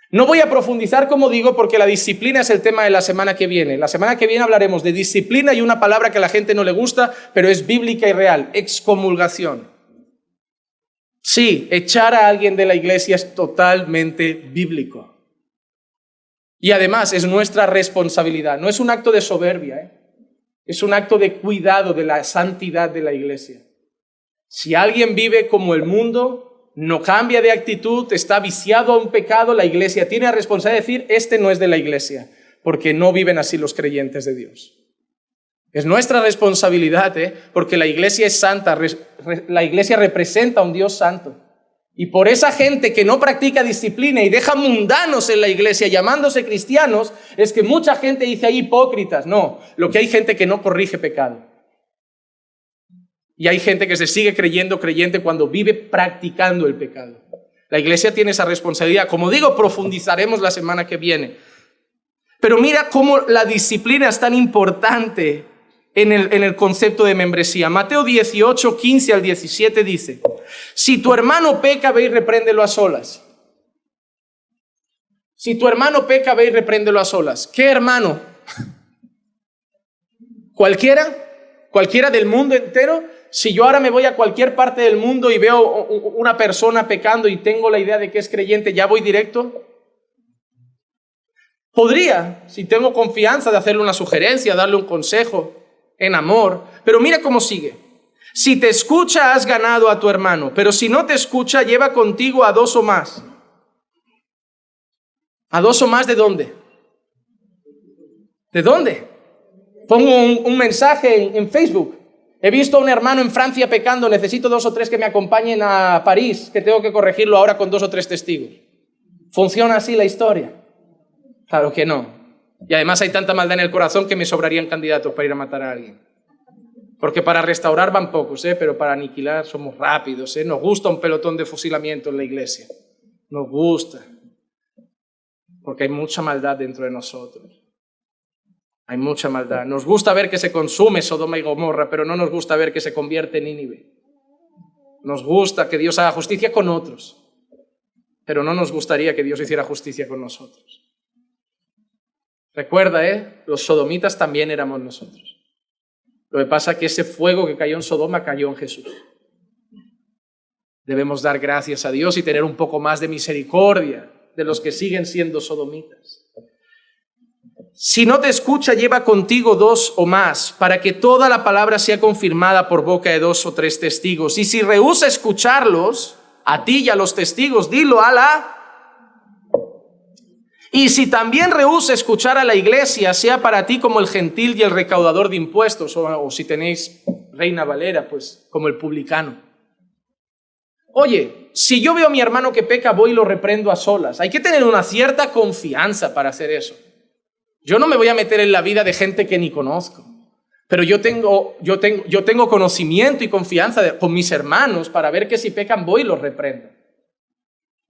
No voy a profundizar, como digo, porque la disciplina es el tema de la semana que viene. La semana que viene hablaremos de disciplina y una palabra que a la gente no le gusta, pero es bíblica y real, excomulgación. Sí, echar a alguien de la iglesia es totalmente bíblico. Y además es nuestra responsabilidad. No es un acto de soberbia, es un acto de cuidado de la santidad de la iglesia. Si alguien vive como el mundo, no cambia de actitud, está viciado a un pecado, la iglesia tiene la responsabilidad de decir, este no es de la iglesia, porque no viven así los creyentes de Dios. Es nuestra responsabilidad, porque la iglesia es santa, la iglesia representa a un Dios santo. Y por esa gente que no practica disciplina y deja mundanos en la iglesia llamándose cristianos, es que mucha gente dice ahí hipócritas. No, lo que hay gente que no corrige pecado. Y hay gente que se sigue creyendo creyente cuando vive practicando el pecado. La iglesia tiene esa responsabilidad. Como digo, profundizaremos la semana que viene. Pero mira cómo la disciplina es tan importante en el concepto de membresía. Mateo 18, 15 al 17 dice: si tu hermano peca, ve y repréndelo a solas. Si tu hermano peca, ve y repréndelo a solas. ¿Qué hermano? ¿Cualquiera del mundo entero? Si yo ahora me voy a cualquier parte del mundo y veo una persona pecando y tengo la idea de que es creyente, ¿ya voy directo? Podría, si tengo confianza, de hacerle una sugerencia, darle un consejo en amor, pero mira cómo sigue. Si te escucha, has ganado a tu hermano, pero si no te escucha, lleva contigo a 2 o más. ¿A 2 o más de dónde? ¿De dónde? Pongo un mensaje en Facebook. He visto a un hermano en Francia pecando, necesito 2 o 3 que me acompañen a París, que tengo que corregirlo ahora con 2 o 3 testigos. ¿Funciona así la historia? Claro que no. Y además hay tanta maldad en el corazón que me sobrarían candidatos para ir a matar a alguien. Porque para restaurar van pocos, pero para aniquilar somos rápidos. Nos gusta un pelotón de fusilamiento en la iglesia. Nos gusta. Porque hay mucha maldad dentro de nosotros. Hay mucha maldad. Nos gusta ver que se consume Sodoma y Gomorra, pero no nos gusta ver que se convierte en Nínive. Nos gusta que Dios haga justicia con otros, pero no nos gustaría que Dios hiciera justicia con nosotros. Recuerda, los sodomitas también éramos nosotros. Lo que pasa es que ese fuego que cayó en Sodoma cayó en Jesús. Debemos dar gracias a Dios y tener un poco más de misericordia de los que siguen siendo sodomitas. Si no te escucha, lleva contigo 2 o más, para que toda la palabra sea confirmada por boca de 2 o 3 testigos. Y si rehúsa escucharlos, a ti y a los testigos, dilo a la... Y si también rehúsa escuchar a la iglesia, sea para ti como el gentil y el recaudador de impuestos, o si tenéis Reina Valera, pues como el publicano. Oye, si yo veo a mi hermano que peca, voy y lo reprendo a solas. Hay que tener una cierta confianza para hacer eso. Yo no me voy a meter en la vida de gente que ni conozco, pero yo tengo conocimiento y confianza con mis hermanos para ver que si pecan voy y los reprendo.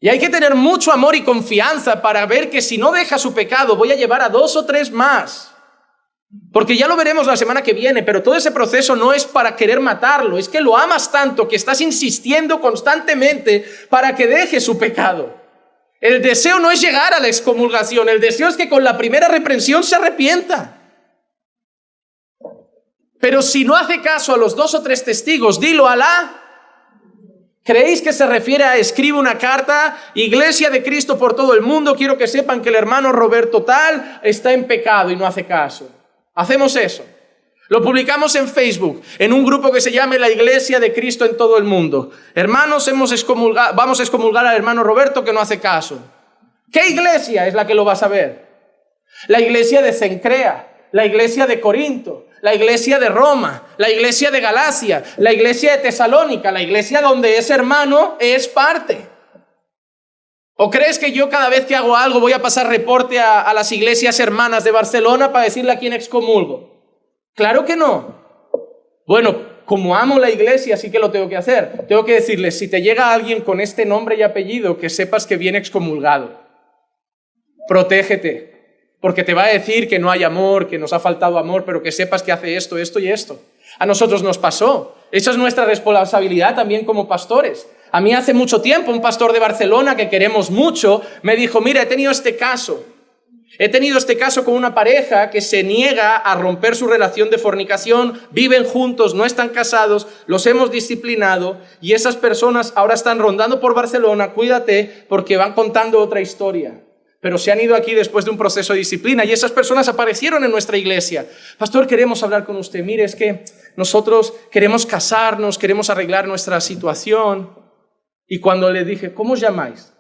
Y hay que tener mucho amor y confianza para ver que si no deja su pecado voy a llevar a 2 o 3 más. Porque ya lo veremos la semana que viene, pero todo ese proceso no es para querer matarlo, es que lo amas tanto que estás insistiendo constantemente para que deje su pecado. El deseo no es llegar a la excomulgación, el deseo es que con la primera reprensión se arrepienta. Pero si no hace caso a los 2 o 3 testigos, dilo a la... ¿Creéis que se refiere a escribe una carta, Iglesia de Cristo por todo el mundo, quiero que sepan que el hermano Roberto tal está en pecado y no hace caso? Hacemos eso. Lo publicamos en Facebook, en un grupo que se llame la Iglesia de Cristo en todo el mundo. Hermanos, vamos a excomulgar al hermano Roberto que no hace caso. ¿Qué iglesia es la que lo va a saber? La iglesia de Cencrea, la iglesia de Corinto, la iglesia de Roma, la iglesia de Galacia, la iglesia de Tesalónica, la iglesia donde ese hermano es parte. ¿O crees que yo cada vez que hago algo voy a pasar reporte a las iglesias hermanas de Barcelona para decirle a quién excomulgo? Claro que no. Bueno, como amo la iglesia, sí que lo tengo que hacer. Tengo que decirles, si te llega alguien con este nombre y apellido, que sepas que viene excomulgado. Protégete, porque te va a decir que no hay amor, que nos ha faltado amor, pero que sepas que hace esto, esto y esto. A nosotros nos pasó. Esa es nuestra responsabilidad también como pastores. A mí hace mucho tiempo un pastor de Barcelona que queremos mucho me dijo, mira, he tenido este caso con una pareja que se niega a romper su relación de fornicación, viven juntos, no están casados, los hemos disciplinado y esas personas ahora están rondando por Barcelona, cuídate porque van contando otra historia. Pero se han ido aquí después de un proceso de disciplina y esas personas aparecieron en nuestra iglesia. Pastor, queremos hablar con usted. Mire, es que nosotros queremos casarnos, queremos arreglar nuestra situación. Y cuando le dije, ¿cómo os llamáis?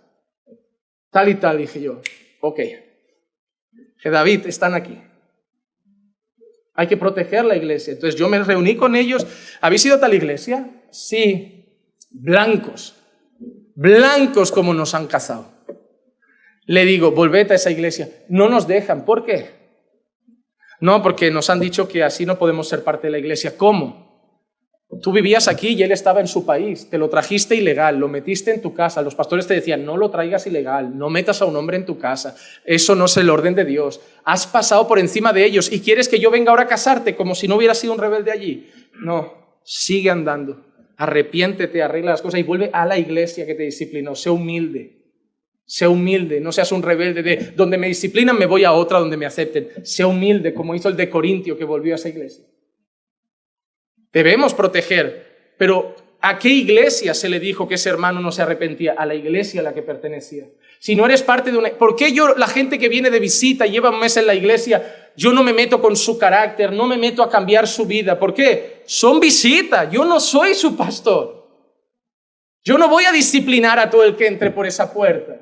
Tal y tal, dije yo. Ok. Que David, están aquí. Hay que proteger la iglesia. Entonces yo me reuní con ellos. ¿Habéis ido a tal iglesia? Sí. Blancos como nos han casado. Le digo, volved a esa iglesia. No nos dejan. ¿Por qué? No, porque nos han dicho que así no podemos ser parte de la iglesia. ¿Cómo? Tú vivías aquí y él estaba en su país, te lo trajiste ilegal, lo metiste en tu casa, los pastores te decían, no lo traigas ilegal, no metas a un hombre en tu casa, eso no es el orden de Dios, has pasado por encima de ellos y quieres que yo venga ahora a casarte como si no hubiera sido un rebelde allí. No, sigue andando, arrepiéntete, arregla las cosas y vuelve a la iglesia que te disciplinó, sé humilde, no seas un rebelde de donde me disciplinan me voy a otra donde me acepten, sé humilde como hizo el de Corintio que volvió a esa iglesia. Debemos proteger, pero ¿a qué iglesia se le dijo que ese hermano no se arrepentía? A la iglesia a la que pertenecía. Si no eres parte de una... ¿Por qué la gente que viene de visita y lleva un mes en la iglesia, yo no me meto con su carácter, no me meto a cambiar su vida? ¿Por qué? Son visita, yo no soy su pastor. Yo no voy a disciplinar a todo el que entre por esa puerta.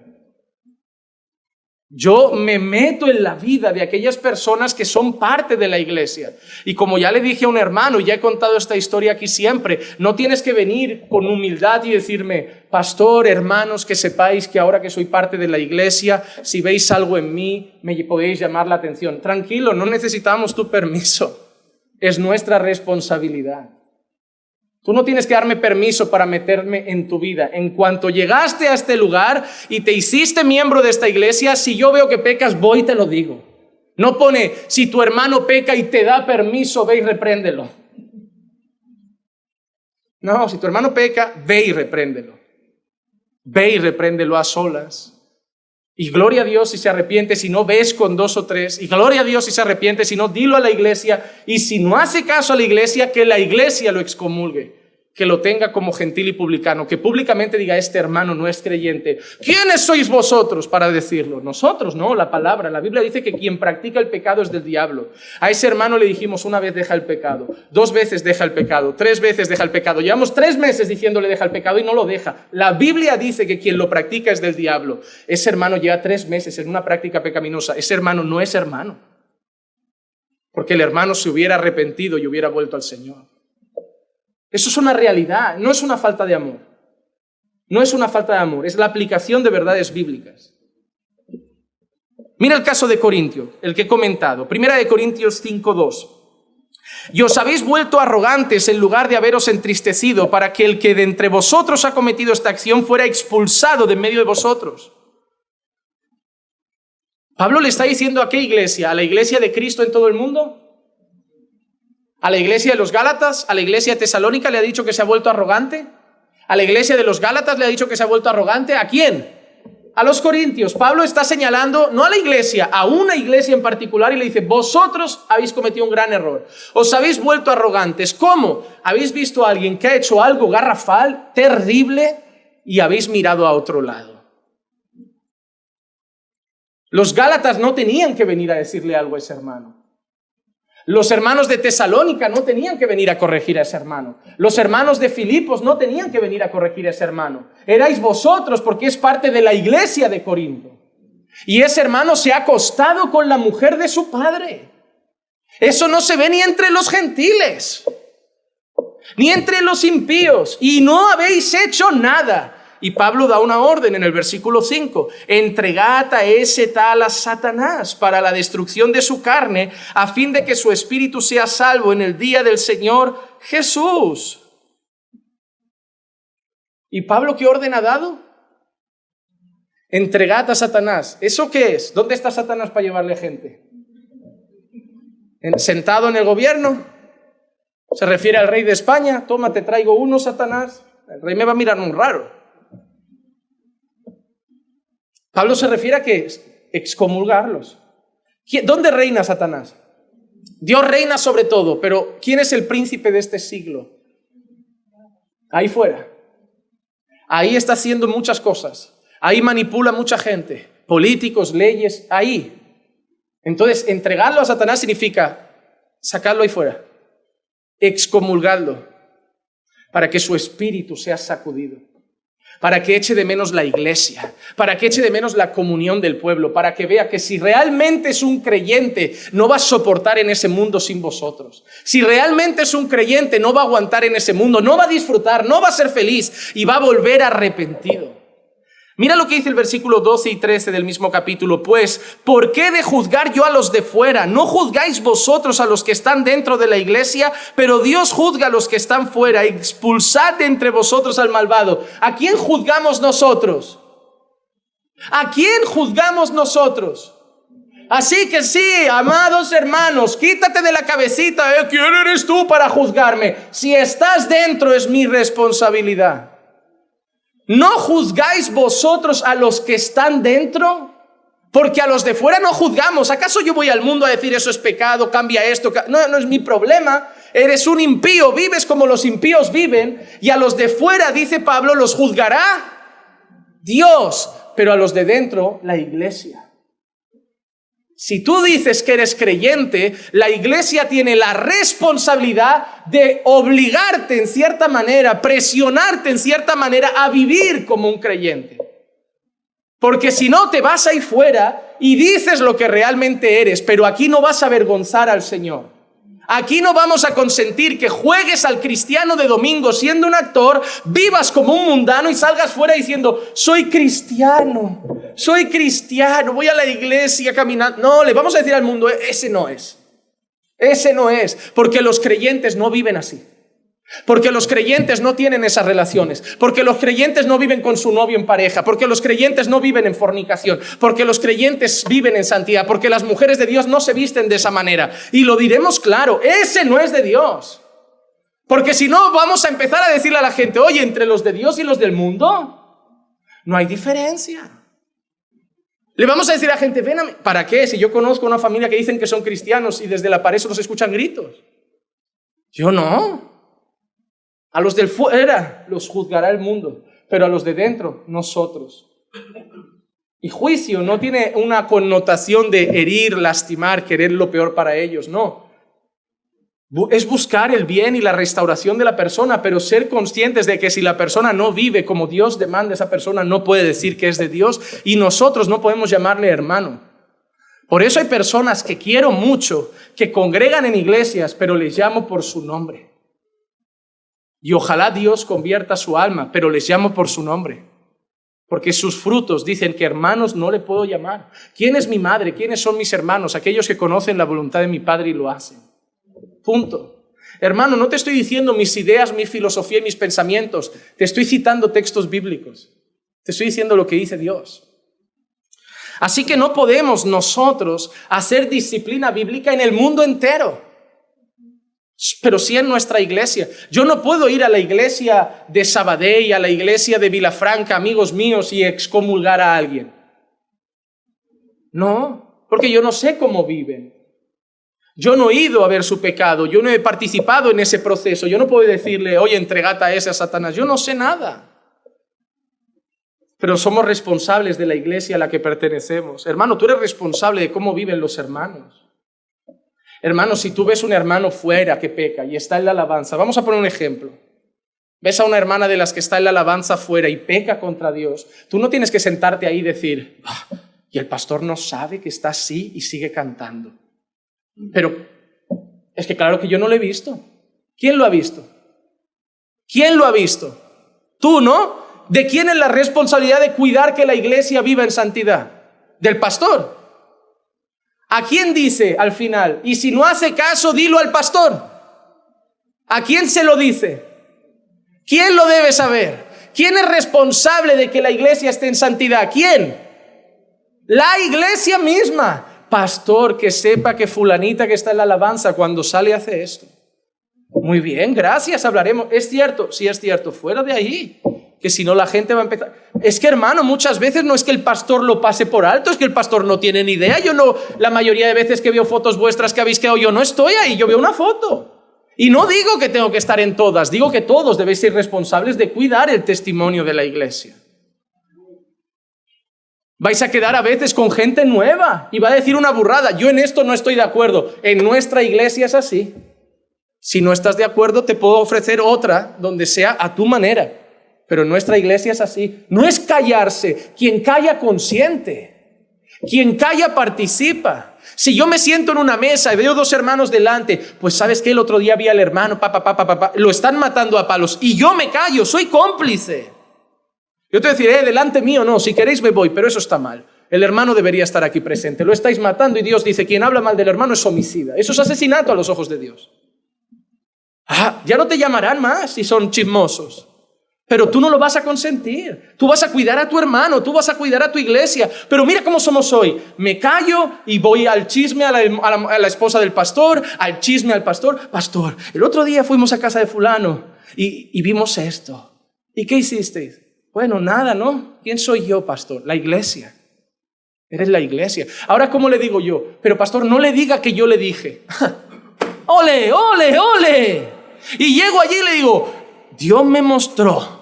Yo me meto en la vida de aquellas personas que son parte de la iglesia. Y como ya le dije a un hermano, y ya he contado esta historia aquí siempre, no tienes que venir con humildad y decirme, pastor, hermanos, que sepáis que ahora que soy parte de la iglesia, si veis algo en mí, me podéis llamar la atención. Tranquilo, no necesitamos tu permiso. Es nuestra responsabilidad. Tú no tienes que darme permiso para meterme en tu vida. En cuanto llegaste a este lugar y te hiciste miembro de esta iglesia, si yo veo que pecas, voy y te lo digo. No pone, si tu hermano peca y te da permiso, ve y repréndelo. No, si tu hermano peca, ve y repréndelo. Ve y repréndelo a solas. Y gloria a Dios si se arrepiente, si no ves con 2 o 3. Y gloria a Dios si se arrepiente, si no, dilo a la iglesia. Y si no hace caso a la iglesia, que la iglesia lo excomulgue. Que lo tenga como gentil y publicano. Que públicamente diga, este hermano no es creyente. ¿Quiénes sois vosotros para decirlo? Nosotros, no, la palabra. La Biblia dice que quien practica el pecado es del diablo. A ese hermano le dijimos una vez deja el pecado, 2 veces deja el pecado, 3 veces deja el pecado. Llevamos 3 meses diciéndole deja el pecado y no lo deja. La Biblia dice que quien lo practica es del diablo. Ese hermano lleva 3 meses en una práctica pecaminosa. Ese hermano no es hermano. Porque el hermano se hubiera arrepentido y hubiera vuelto al Señor. Eso es una realidad, no es una falta de amor. No es una falta de amor, es la aplicación de verdades bíblicas. Mira el caso de Corintio, el que he comentado. 1 Corintios 5:2. Y os habéis vuelto arrogantes en lugar de haberos entristecido para que el que de entre vosotros ha cometido esta acción fuera expulsado de en medio de vosotros. Pablo le está diciendo a qué iglesia, a la iglesia de Cristo en todo el mundo. ¿A la iglesia de los Gálatas? ¿A la iglesia de Tesalónica le ha dicho que se ha vuelto arrogante? ¿A la iglesia de los Gálatas le ha dicho que se ha vuelto arrogante? ¿A quién? A los corintios. Pablo está señalando, no a la iglesia, a una iglesia en particular y le dice, vosotros habéis cometido un gran error. Os habéis vuelto arrogantes. ¿Cómo? Habéis visto a alguien que ha hecho algo garrafal, terrible, y habéis mirado a otro lado. Los Gálatas no tenían que venir a decirle algo a ese hermano. Los hermanos de Tesalónica no tenían que venir a corregir a ese hermano. Los hermanos de Filipos no tenían que venir a corregir a ese hermano. Erais vosotros porque es parte de la iglesia de Corinto. Y ese hermano se ha acostado con la mujer de su padre. Eso no se ve ni entre los gentiles, ni entre los impíos. Y no habéis hecho nada. Y Pablo da una orden en el versículo 5. Entregad a ese tal a Satanás para la destrucción de su carne, a fin de que su espíritu sea salvo en el día del Señor Jesús. ¿Y Pablo qué orden ha dado? Entregad a Satanás. ¿Eso qué es? ¿Dónde está Satanás para llevarle gente? ¿Sentado en el gobierno? ¿Se refiere al rey de España? Toma, te traigo uno, Satanás. El rey me va a mirar un raro. Pablo se refiere a que excomulgarlos. ¿Dónde reina Satanás? Dios reina sobre todo, pero ¿quién es el príncipe de este siglo? Ahí fuera. Ahí está haciendo muchas cosas. Ahí manipula mucha gente. Políticos, leyes, ahí. Entonces, entregarlo a Satanás significa sacarlo ahí fuera. Excomulgarlo. Para que su espíritu sea sacudido. Para que eche de menos la iglesia, para que eche de menos la comunión del pueblo, para que vea que si realmente es un creyente, no va a soportar en ese mundo sin vosotros. Si realmente es un creyente, no va a aguantar en ese mundo, no va a disfrutar, no va a ser feliz y va a volver arrepentido. Mira lo que dice el versículo 12 y 13 del mismo capítulo. Pues, ¿por qué de juzgar yo a los de fuera? ¿No juzgáis vosotros a los que están dentro de la iglesia? Pero Dios juzga a los que están fuera. Expulsad de entre vosotros al malvado. ¿A quién juzgamos nosotros? ¿A quién juzgamos nosotros? Así que sí, amados hermanos, quítate de la cabecita, ¿quién eres tú para juzgarme? Si estás dentro es mi responsabilidad. ¿No juzgáis vosotros a los que están dentro? Porque a los de fuera no juzgamos. ¿Acaso yo voy al mundo a decir eso es pecado, cambia esto? No es mi problema. Eres un impío, vives como los impíos viven. Y a los de fuera, dice Pablo, los juzgará Dios. Pero a los de dentro, la iglesia. Si tú dices que eres creyente, la iglesia tiene la responsabilidad de obligarte en cierta manera, presionarte en cierta manera a vivir como un creyente. Porque si no, te vas ahí fuera y dices lo que realmente eres, pero aquí no vas a avergonzar al Señor. Aquí no vamos a consentir que juegues al cristiano de domingo siendo un actor, vivas como un mundano y salgas fuera diciendo, soy cristiano, voy a la iglesia caminando. No, le vamos a decir al mundo, ese no es, porque los creyentes no viven así. Porque los creyentes no tienen esas relaciones, porque los creyentes no viven con su novio en pareja, porque los creyentes no viven en fornicación, porque los creyentes viven en santidad, porque las mujeres de Dios no se visten de esa manera. Y lo diremos claro, ese no es de Dios. Porque si no vamos a empezar a decirle a la gente, oye, entre los de Dios y los del mundo no hay diferencia. Le vamos a decir a la gente, ven a mí. ¿Para qué? Si yo conozco una familia que dicen que son cristianos y desde la pared solo se escuchan gritos. Yo no. A los del fuera los juzgará el mundo, pero a los de dentro, nosotros. Y juicio no tiene una connotación de herir, lastimar, querer lo peor para ellos, no. Es buscar el bien y la restauración de la persona, pero ser conscientes de que si la persona no vive como Dios demanda, esa persona no puede decir que es de Dios y nosotros no podemos llamarle hermano. Por eso hay personas que quiero mucho, que congregan en iglesias, pero les llamo por su nombre. Y ojalá Dios convierta su alma, pero les llamo por su nombre. Porque sus frutos dicen que hermanos no le puedo llamar. ¿Quién es mi madre? ¿Quiénes son mis hermanos? Aquellos que conocen la voluntad de mi Padre y lo hacen. Punto. Hermano, no te estoy diciendo mis ideas, mi filosofía y mis pensamientos. Te estoy citando textos bíblicos. Te estoy diciendo lo que dice Dios. Así que no podemos nosotros hacer disciplina bíblica en el mundo entero. Pero sí en nuestra iglesia. Yo no puedo ir a la iglesia de Sabadell, a la iglesia de Vilafranca, amigos míos, y excomulgar a alguien. No, porque yo no sé cómo viven. Yo no he ido a ver su pecado, yo no he participado en ese proceso. Yo no puedo decirle, oye, entregate a ese a Satanás. Yo no sé nada. Pero somos responsables de la iglesia a la que pertenecemos. Hermano, tú eres responsable de cómo viven los hermanos. Hermano, si tú ves un hermano fuera que peca y está en la alabanza, vamos a poner un ejemplo. Ves a una hermana de las que está en la alabanza fuera y peca contra Dios. Tú no tienes que sentarte ahí y decir, y el pastor no sabe que está así y sigue cantando. Pero es que claro que yo no lo he visto. ¿Quién lo ha visto? ¿Quién lo ha visto? Tú, ¿no? ¿De quién es la responsabilidad de cuidar que la iglesia viva en santidad? ¿Del pastor? ¿A quién dice al final? Y si no hace caso, dilo al pastor. ¿A quién se lo dice? ¿Quién lo debe saber? ¿Quién es responsable de que la iglesia esté en santidad? ¿Quién? La iglesia misma. Pastor, que sepa que fulanita que está en la alabanza cuando sale hace esto. Muy bien, gracias, hablaremos. ¿Es cierto? Sí, es cierto. Fuera de ahí. Que si no la gente va a empezar. Es que hermano, muchas veces no es que el pastor lo pase por alto, es que el pastor no tiene ni idea. Yo no, la mayoría de veces que veo fotos vuestras que habéis quedado, yo no estoy ahí, yo veo una foto. Y no digo que tengo que estar en todas, digo que todos debéis ser responsables de cuidar el testimonio de la iglesia. Vais a quedar a veces con gente nueva y va a decir una burrada. Yo en esto no estoy de acuerdo. En nuestra iglesia es así. Si no estás de acuerdo, te puedo ofrecer otra donde sea a tu manera. Pero en nuestra iglesia es así. No es callarse. Quien calla consiente. Quien calla participa. Si yo me siento en una mesa y veo dos hermanos delante, pues ¿sabes qué? El otro día vi al hermano, lo están matando a palos y yo me callo, soy cómplice. Yo te deciré, delante mío no, si queréis me voy, pero eso está mal. El hermano debería estar aquí presente. Lo estáis matando y Dios dice, quien habla mal del hermano es homicida. Eso es asesinato a los ojos de Dios. Ya no te llamarán más si son chismosos. Pero tú no lo vas a consentir. Tú vas a cuidar a tu hermano, tú vas a cuidar a tu iglesia. Pero mira cómo somos hoy. Me callo y voy al chisme a la esposa del pastor, al chisme al pastor. Pastor, el otro día fuimos a casa de fulano y vimos esto. ¿Y qué hicisteis? Bueno, nada, ¿no? ¿Quién soy yo, pastor? La iglesia. Eres la iglesia. Ahora, ¿cómo le digo yo? Pero pastor, no le diga que yo le dije. ¡Ole, ole, ole! Y llego allí y le digo, Dios me mostró.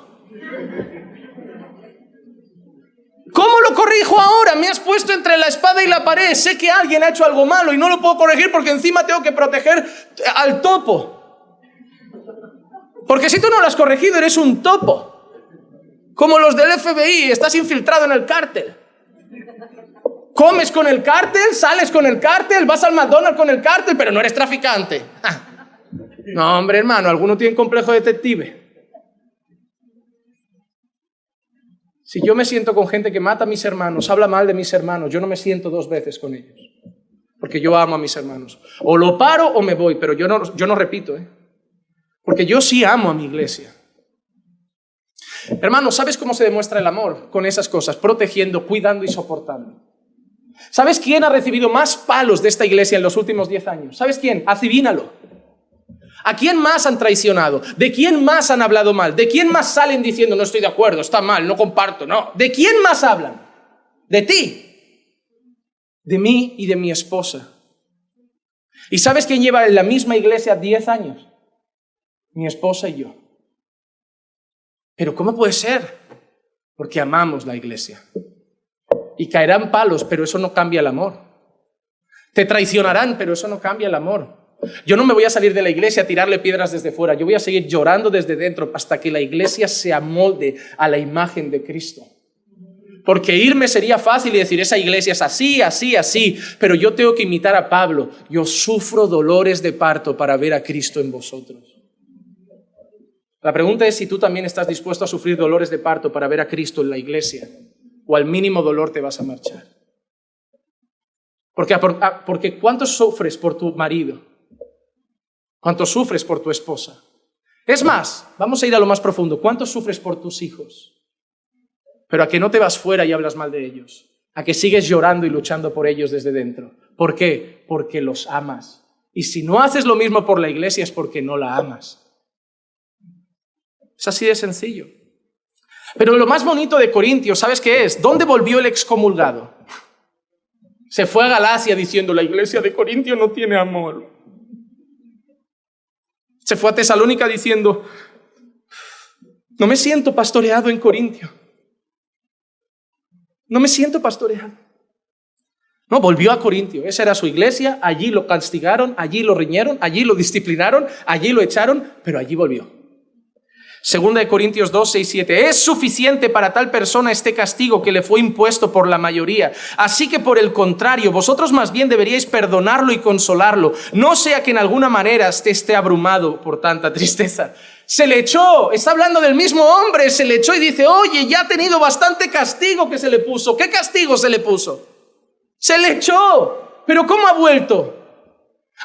¿Cómo lo corrijo ahora? Me has puesto entre la espada y la pared. Sé que alguien ha hecho algo malo y no lo puedo corregir porque encima tengo que proteger al topo. Porque si tú no lo has corregido, eres un topo. Como los del FBI, estás infiltrado en el cártel. Comes con el cártel, sales con el cártel, vas al McDonald's con el cártel, pero no eres traficante. No, hombre, hermano, alguno tiene complejo de detective. Si yo me siento con gente que mata a mis hermanos, habla mal de mis hermanos, yo no me siento dos veces con ellos. Porque yo amo a mis hermanos. O lo paro o me voy, pero yo no repito, Porque yo sí amo a mi iglesia. Hermano, ¿sabes cómo se demuestra el amor? Con esas cosas, protegiendo, cuidando y soportando. ¿Sabes quién ha recibido más palos de esta iglesia en los últimos 10 años? ¿Sabes quién? Adivínalo. ¿A quién más han traicionado? ¿De quién más han hablado mal? ¿De quién más salen diciendo no estoy de acuerdo, está mal, no comparto? No. ¿De quién más hablan? De ti. De mí y de mi esposa. ¿Y sabes quién lleva en la misma iglesia 10 años? Mi esposa y yo. ¿Pero cómo puede ser? Porque amamos la iglesia. Y caerán palos, pero eso no cambia el amor. Te traicionarán, pero eso no cambia el amor. Yo no me voy a salir de la iglesia a tirarle piedras desde fuera. Yo voy a seguir llorando desde dentro hasta que la iglesia se amolde a la imagen de Cristo. Porque irme sería fácil y decir, esa iglesia es así, así, así. Pero yo tengo que imitar a Pablo. Yo sufro dolores de parto para ver a Cristo en vosotros. La pregunta es si tú también estás dispuesto a sufrir dolores de parto para ver a Cristo en la iglesia. O al mínimo dolor te vas a marchar. Porque ¿cuánto sufres por tu marido? ¿Cuánto sufres por tu esposa? Es más, vamos a ir a lo más profundo. ¿Cuánto sufres por tus hijos? Pero a que no te vas fuera y hablas mal de ellos. A que sigues llorando y luchando por ellos desde dentro. ¿Por qué? Porque los amas. Y si no haces lo mismo por la iglesia es porque no la amas. Es así de sencillo. Pero lo más bonito de Corintios, ¿sabes qué es? ¿Dónde volvió el excomulgado? Se fue a Galacia diciendo, la iglesia de Corintio no tiene amor. Se fue a Tesalónica diciendo, no me siento pastoreado en Corintio. No me siento pastoreado. No, volvió a Corintio. Esa era su iglesia. Allí lo castigaron, allí lo riñeron, allí lo disciplinaron, allí lo echaron, pero allí volvió. Segunda de Corintios 2, 6, 7. Es suficiente para tal persona este castigo que le fue impuesto por la mayoría. Así que por el contrario, vosotros más bien deberíais perdonarlo y consolarlo. No sea que en alguna manera esté abrumado por tanta tristeza. Se le echó, está hablando del mismo hombre, se le echó y dice, oye, ya ha tenido bastante castigo que se le puso. ¿Qué castigo se le puso? Se le echó. ¿Pero cómo ha vuelto?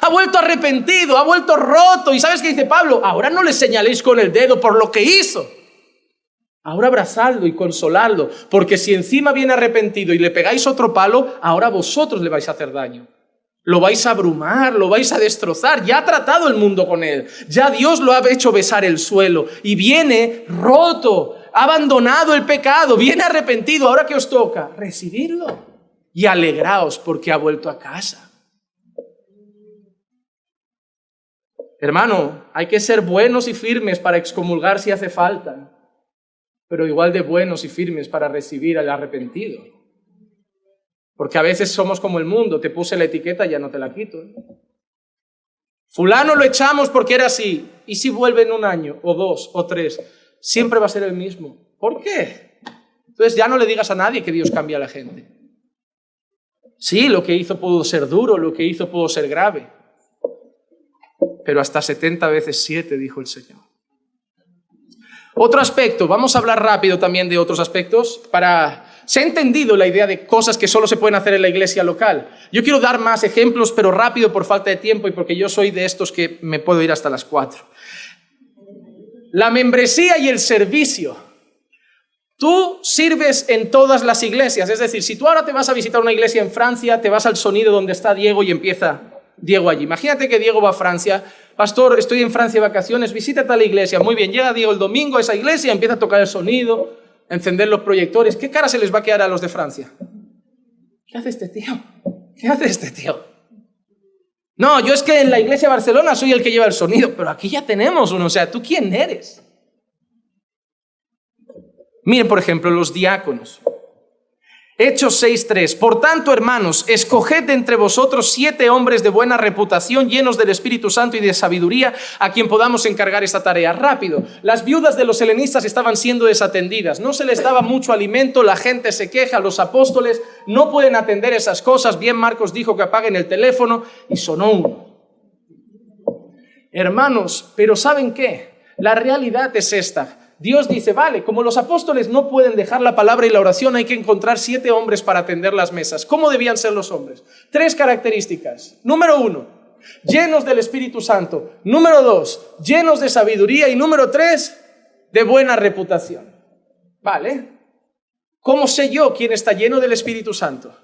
Ha vuelto arrepentido, ha vuelto roto. ¿Y sabes qué dice Pablo? Ahora no le señaléis con el dedo por lo que hizo. Ahora abrazadlo y consoladlo. Porque si encima viene arrepentido y le pegáis otro palo, ahora vosotros le vais a hacer daño. Lo vais a abrumar, lo vais a destrozar. Ya ha tratado el mundo con él. Ya Dios lo ha hecho besar el suelo. Y viene roto, ha abandonado el pecado, viene arrepentido. ¿Ahora qué os toca? Recibirlo. Y alegraos porque ha vuelto a casa. Hermano, hay que ser buenos y firmes para excomulgar si hace falta, pero igual de buenos y firmes para recibir al arrepentido. Porque a veces somos como el mundo, te puse la etiqueta y ya no te la quito. Fulano lo echamos porque era así, y si vuelve en 1 año, o 2, o 3, siempre va a ser el mismo. ¿Por qué? Entonces ya no le digas a nadie que Dios cambia a la gente. Sí, lo que hizo pudo ser duro, lo que hizo pudo ser grave. Pero hasta 70 veces 7, dijo el Señor. Otro aspecto, vamos a hablar rápido también de otros aspectos se ha entendido la idea de cosas que solo se pueden hacer en la iglesia local. Yo quiero dar más ejemplos, pero rápido por falta de tiempo y porque yo soy de estos que me puedo ir hasta las 4. La membresía y el servicio. Tú sirves en todas las iglesias, es decir, si tú ahora te vas a visitar una iglesia en Francia, te vas al sonido donde está Diego y empieza Diego allí. Imagínate que Diego va a Francia. Pastor, estoy en Francia de vacaciones, visita tal iglesia. Muy bien, llega Diego el domingo a esa iglesia, empieza a tocar el sonido, encender los proyectores. ¿Qué cara se les va a quedar a los de Francia? ¿Qué hace este tío? ¿Qué hace este tío? No, yo es que en la iglesia de Barcelona soy el que lleva el sonido, pero aquí ya tenemos uno. O sea, ¿tú quién eres? Miren, por ejemplo, los diáconos. Hechos 6:3. Por tanto, hermanos, escoged entre vosotros 7 hombres de buena reputación, llenos del Espíritu Santo y de sabiduría, a quien podamos encargar esta tarea. Rápido, las viudas de los helenistas estaban siendo desatendidas, no se les daba mucho alimento, la gente se queja, los apóstoles no pueden atender esas cosas. Bien, Marcos dijo que apaguen el teléfono y sonó uno. Hermanos, pero ¿saben qué? La realidad es esta. Dios dice, vale, como los apóstoles no pueden dejar la palabra y la oración, hay que encontrar 7 hombres para atender las mesas. ¿Cómo debían ser los hombres? 3 características. Número 1, llenos del Espíritu Santo. Número 2, llenos de sabiduría. Y número 3, de buena reputación. ¿Vale? ¿Cómo sé yo quién está lleno del Espíritu Santo?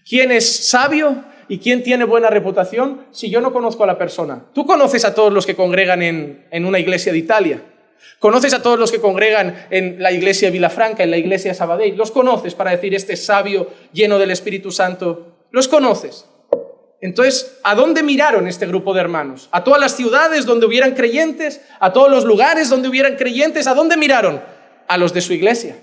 ¿Quién es sabio y quién tiene buena reputación? Si yo no conozco a la persona. Tú conoces a todos los que congregan en una iglesia de Italia. ¿Conoces a todos los que congregan en la iglesia de Vilafranca, en la iglesia de Sabadell? ¿Los conoces para decir este sabio lleno del Espíritu Santo? ¿Los conoces? Entonces, ¿a dónde miraron este grupo de hermanos? ¿A todas las ciudades donde hubieran creyentes? ¿A todos los lugares donde hubieran creyentes? ¿A dónde miraron? A los de su iglesia.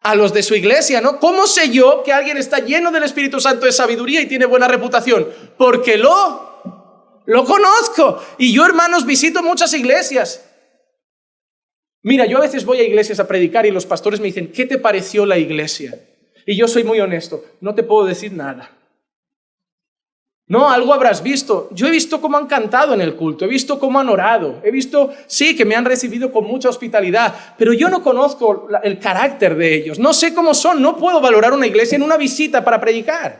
A los de su iglesia, ¿no? ¿Cómo sé yo que alguien está lleno del Espíritu Santo de sabiduría y tiene buena reputación? Porque lo conozco. Y yo, hermanos, visito muchas iglesias. Mira, yo a veces voy a iglesias a predicar y los pastores me dicen, ¿qué te pareció la iglesia? Y yo soy muy honesto, no te puedo decir nada. No, algo habrás visto. Yo he visto cómo han cantado en el culto, he visto cómo han orado, he visto, sí, que me han recibido con mucha hospitalidad, pero yo no conozco el carácter de ellos, no sé cómo son, no puedo valorar una iglesia en una visita para predicar.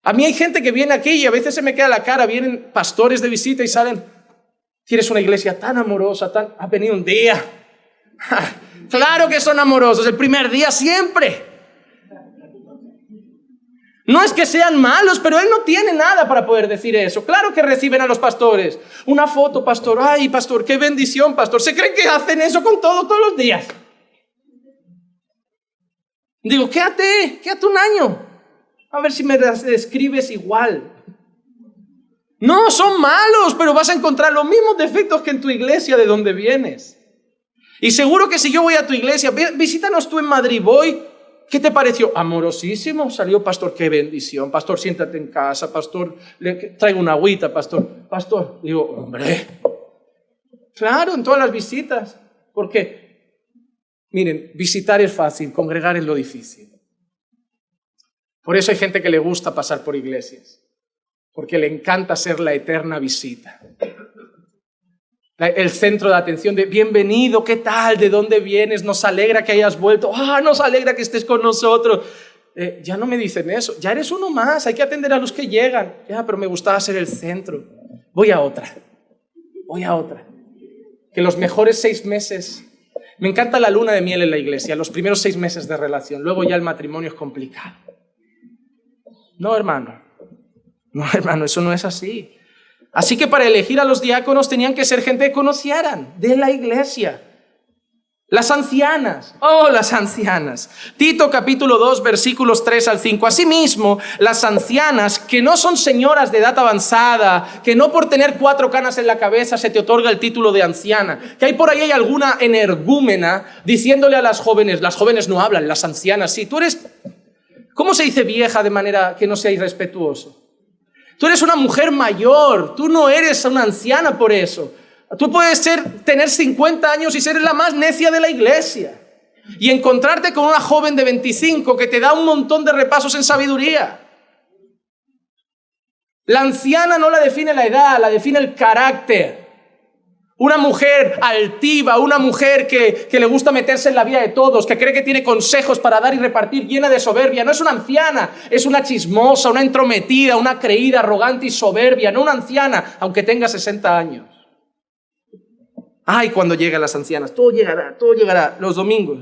A mí hay gente que viene aquí y a veces se me queda la cara, vienen pastores de visita y salen... Tienes una iglesia tan amorosa, ha venido un día. Claro que son amorosos, el primer día siempre. No es que sean malos, pero él no tiene nada para poder decir eso. Claro que reciben a los pastores. Una foto, pastor. Ay, pastor, qué bendición, pastor. ¿Se creen que hacen eso con todos los días? Digo, quédate un año. A ver si me describes igual. No, son malos, pero vas a encontrar los mismos defectos que en tu iglesia de donde vienes. Y seguro que si yo voy a tu iglesia, visítanos tú en Madrid, voy, ¿qué te pareció? Amorosísimo, salió, pastor, qué bendición, pastor, siéntate en casa, pastor, traigo una agüita, pastor, digo, hombre, claro, en todas las visitas, porque, miren, visitar es fácil, congregar es lo difícil. Por eso hay gente que le gusta pasar por iglesias. Porque le encanta ser la eterna visita. El centro de atención de bienvenido, ¿qué tal? ¿De dónde vienes? Nos alegra que hayas vuelto. Nos alegra que estés con nosotros. Ya no me dicen eso. Ya eres uno más, hay que atender a los que llegan. Ya, pero me gustaba ser el centro. Voy a otra. Que los mejores 6 meses... Me encanta la luna de miel en la iglesia, los primeros 6 meses de relación. Luego ya el matrimonio es complicado. No, hermano, eso no es así. Así que para elegir a los diáconos tenían que ser gente que conocieran de la iglesia. Las ancianas, las ancianas. Tito capítulo 2 versículos 3 al 5. Asimismo, las ancianas que no son señoras de edad avanzada, que no por tener 4 canas en la cabeza se te otorga el título de anciana, que hay por ahí hay alguna energúmena diciéndole a las jóvenes no hablan, las ancianas sí. Tú eres, ¿cómo se dice vieja de manera que no sea irrespetuoso? Tú eres una mujer mayor, tú no eres una anciana por eso. Tú puedes tener 50 años y ser la más necia de la iglesia y encontrarte con una joven de 25 que te da un montón de repasos en sabiduría. La anciana no la define la edad, la define el carácter. Una mujer altiva, una mujer que le gusta meterse en la vida de todos, que cree que tiene consejos para dar y repartir, llena de soberbia. No es una anciana, es una chismosa, una entrometida, una creída, arrogante y soberbia. No una anciana, aunque tenga 60 años. Ay, cuando lleguen las ancianas, todo llegará. Los domingos.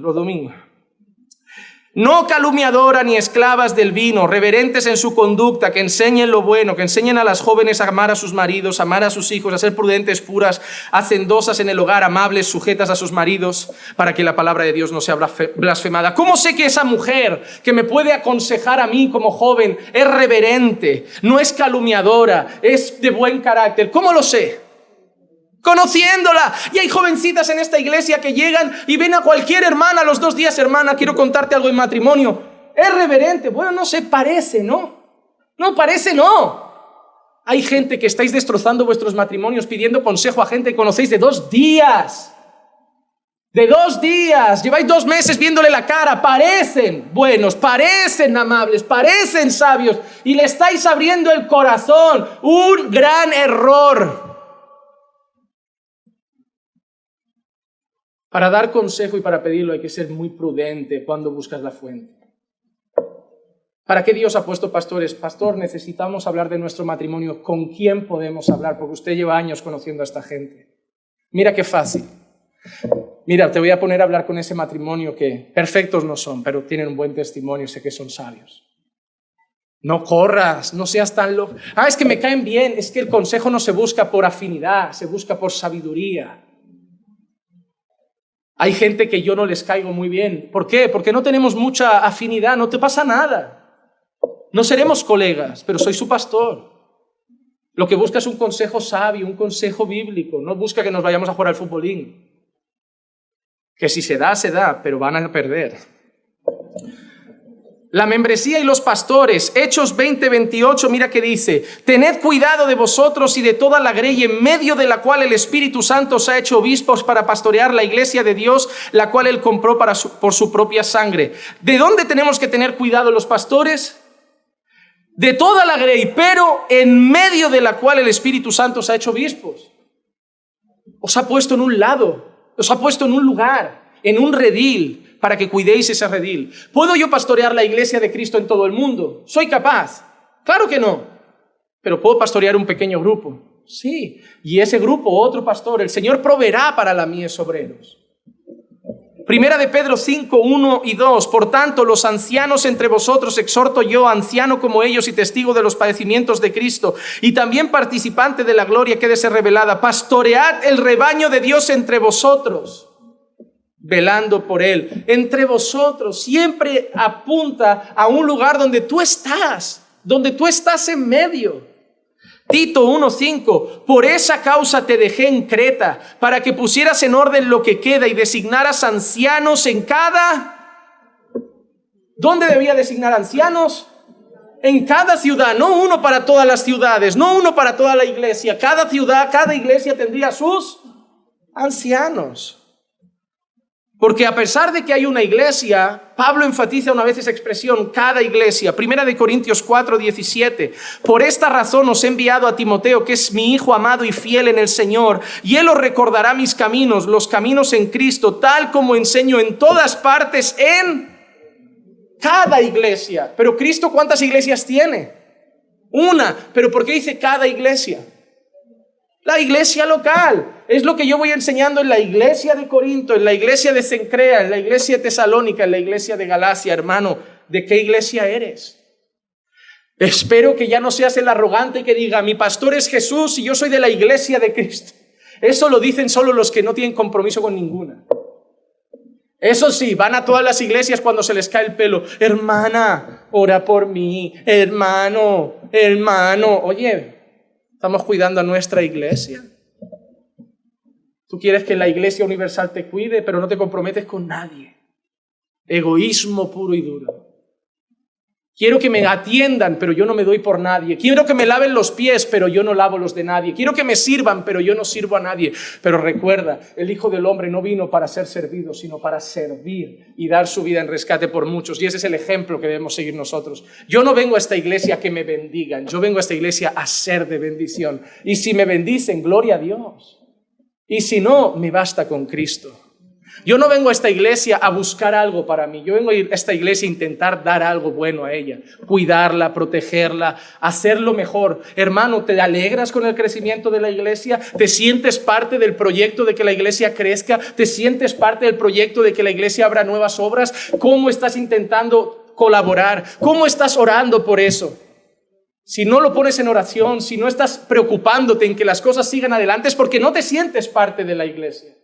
No calumniadora ni esclavas del vino, reverentes en su conducta, que enseñen lo bueno, que enseñen a las jóvenes a amar a sus maridos, a amar a sus hijos, a ser prudentes, puras, hacendosas en el hogar, amables, sujetas a sus maridos, para que la palabra de Dios no sea blasfemada. ¿Cómo sé que esa mujer que me puede aconsejar a mí como joven es reverente, no es calumniadora, es de buen carácter? ¿Cómo lo sé? Conociéndola. Y hay jovencitas en esta iglesia que llegan y ven a cualquier hermana a los 2 días. Hermana, quiero contarte algo en matrimonio. Es reverente. Bueno, no se parece, ¿no? No parece, no. Hay gente que estáis destrozando vuestros matrimonios pidiendo consejo a gente que conocéis de 2 días. De 2 días. Lleváis 2 meses viéndole la cara. Parecen buenos, parecen amables, parecen sabios. Y le estáis abriendo el corazón. Un gran error. Para dar consejo y para pedirlo hay que ser muy prudente cuando buscas la fuente. ¿Para qué Dios ha puesto pastores? Pastor, necesitamos hablar de nuestro matrimonio. ¿Con quién podemos hablar? Porque usted lleva años conociendo a esta gente. Mira qué fácil. Mira, te voy a poner a hablar con ese matrimonio que perfectos no son, pero tienen un buen testimonio, sé que son sabios. No corras, no seas tan loco. Es que me caen bien. Es que el consejo no se busca por afinidad, se busca por sabiduría. Hay gente que yo no les caigo muy bien. ¿Por qué? Porque no tenemos mucha afinidad, no te pasa nada. No seremos colegas, pero soy su pastor. Lo que busca es un consejo sabio, un consejo bíblico. No busca que nos vayamos a jugar al futbolín. Que si se da, pero van a perder. La membresía y los pastores, Hechos 20:28, mira que dice: tened cuidado de vosotros y de toda la grey en medio de la cual el Espíritu Santo os ha hecho obispos para pastorear la iglesia de Dios, la cual él compró por su propia sangre. ¿De dónde tenemos que tener cuidado los pastores? De toda la grey, pero en medio de la cual el Espíritu Santo os ha hecho obispos. Os ha puesto en un lado, os ha puesto en un lugar, en un redil, para que cuidéis ese redil. ¿Puedo yo pastorear la iglesia de Cristo en todo el mundo? ¿Soy capaz? Claro que no. ¿Pero puedo pastorear un pequeño grupo? Sí. Y ese grupo, otro pastor, el Señor proveerá para la mies obreros. Primera de Pedro 5, 1 y 2. Por tanto, los ancianos entre vosotros exhorto yo, anciano como ellos y testigo de los padecimientos de Cristo, y también participante de la gloria que ha de ser revelada. Pastoread el rebaño de Dios entre vosotros, velando por él. Entre vosotros siempre apunta a un lugar donde tú estás en medio. Tito 1:5, por esa causa te dejé en Creta, para que pusieras en orden lo que queda y designaras ancianos en cada... ¿Dónde debía designar ancianos? En cada ciudad, no uno para todas las ciudades, no uno para toda la iglesia. Cada ciudad, cada iglesia tendría sus ancianos. Porque a pesar de que hay una iglesia, Pablo enfatiza una vez esa expresión, cada iglesia. Primera de Corintios 4:17. Por esta razón os he enviado a Timoteo, que es mi hijo amado y fiel en el Señor, y él os recordará mis caminos, los caminos en Cristo, tal como enseño en todas partes en cada iglesia. Pero Cristo, ¿cuántas iglesias tiene? Una. ¿Pero por qué dice cada iglesia? La iglesia local. Es lo que yo voy enseñando en la iglesia de Corinto, en la iglesia de Cencrea, en la iglesia de Tesalónica, en la iglesia de Galacia. Hermano, ¿de qué iglesia eres? Espero que ya no seas el arrogante que diga, mi pastor es Jesús y yo soy de la iglesia de Cristo. Eso lo dicen solo los que no tienen compromiso con ninguna. Eso sí, van a todas las iglesias cuando se les cae el pelo. Hermana, ora por mí. Hermano. Oye, estamos cuidando a nuestra iglesia. Tú quieres que la iglesia universal te cuide, pero no te comprometes con nadie. Egoísmo puro y duro. Quiero que me atiendan, pero yo no me doy por nadie. Quiero que me laven los pies, pero yo no lavo los de nadie. Quiero que me sirvan, pero yo no sirvo a nadie. Pero recuerda, el Hijo del Hombre no vino para ser servido, sino para servir y dar su vida en rescate por muchos. Y ese es el ejemplo que debemos seguir nosotros. Yo no vengo a esta iglesia a que me bendigan. Yo vengo a esta iglesia a ser de bendición. Y si me bendicen, gloria a Dios. Y si no, me basta con Cristo. Yo no vengo a esta iglesia a buscar algo para mí. Yo vengo a esta iglesia a intentar dar algo bueno a ella. Cuidarla, protegerla, hacerlo mejor. Hermano, ¿te alegras con el crecimiento de la iglesia? ¿Te sientes parte del proyecto de que la iglesia crezca? ¿Te sientes parte del proyecto de que la iglesia abra nuevas obras? ¿Cómo estás intentando colaborar? ¿Cómo estás orando por eso? Si no lo pones en oración, si no estás preocupándote en que las cosas sigan adelante, es porque no te sientes parte de la iglesia.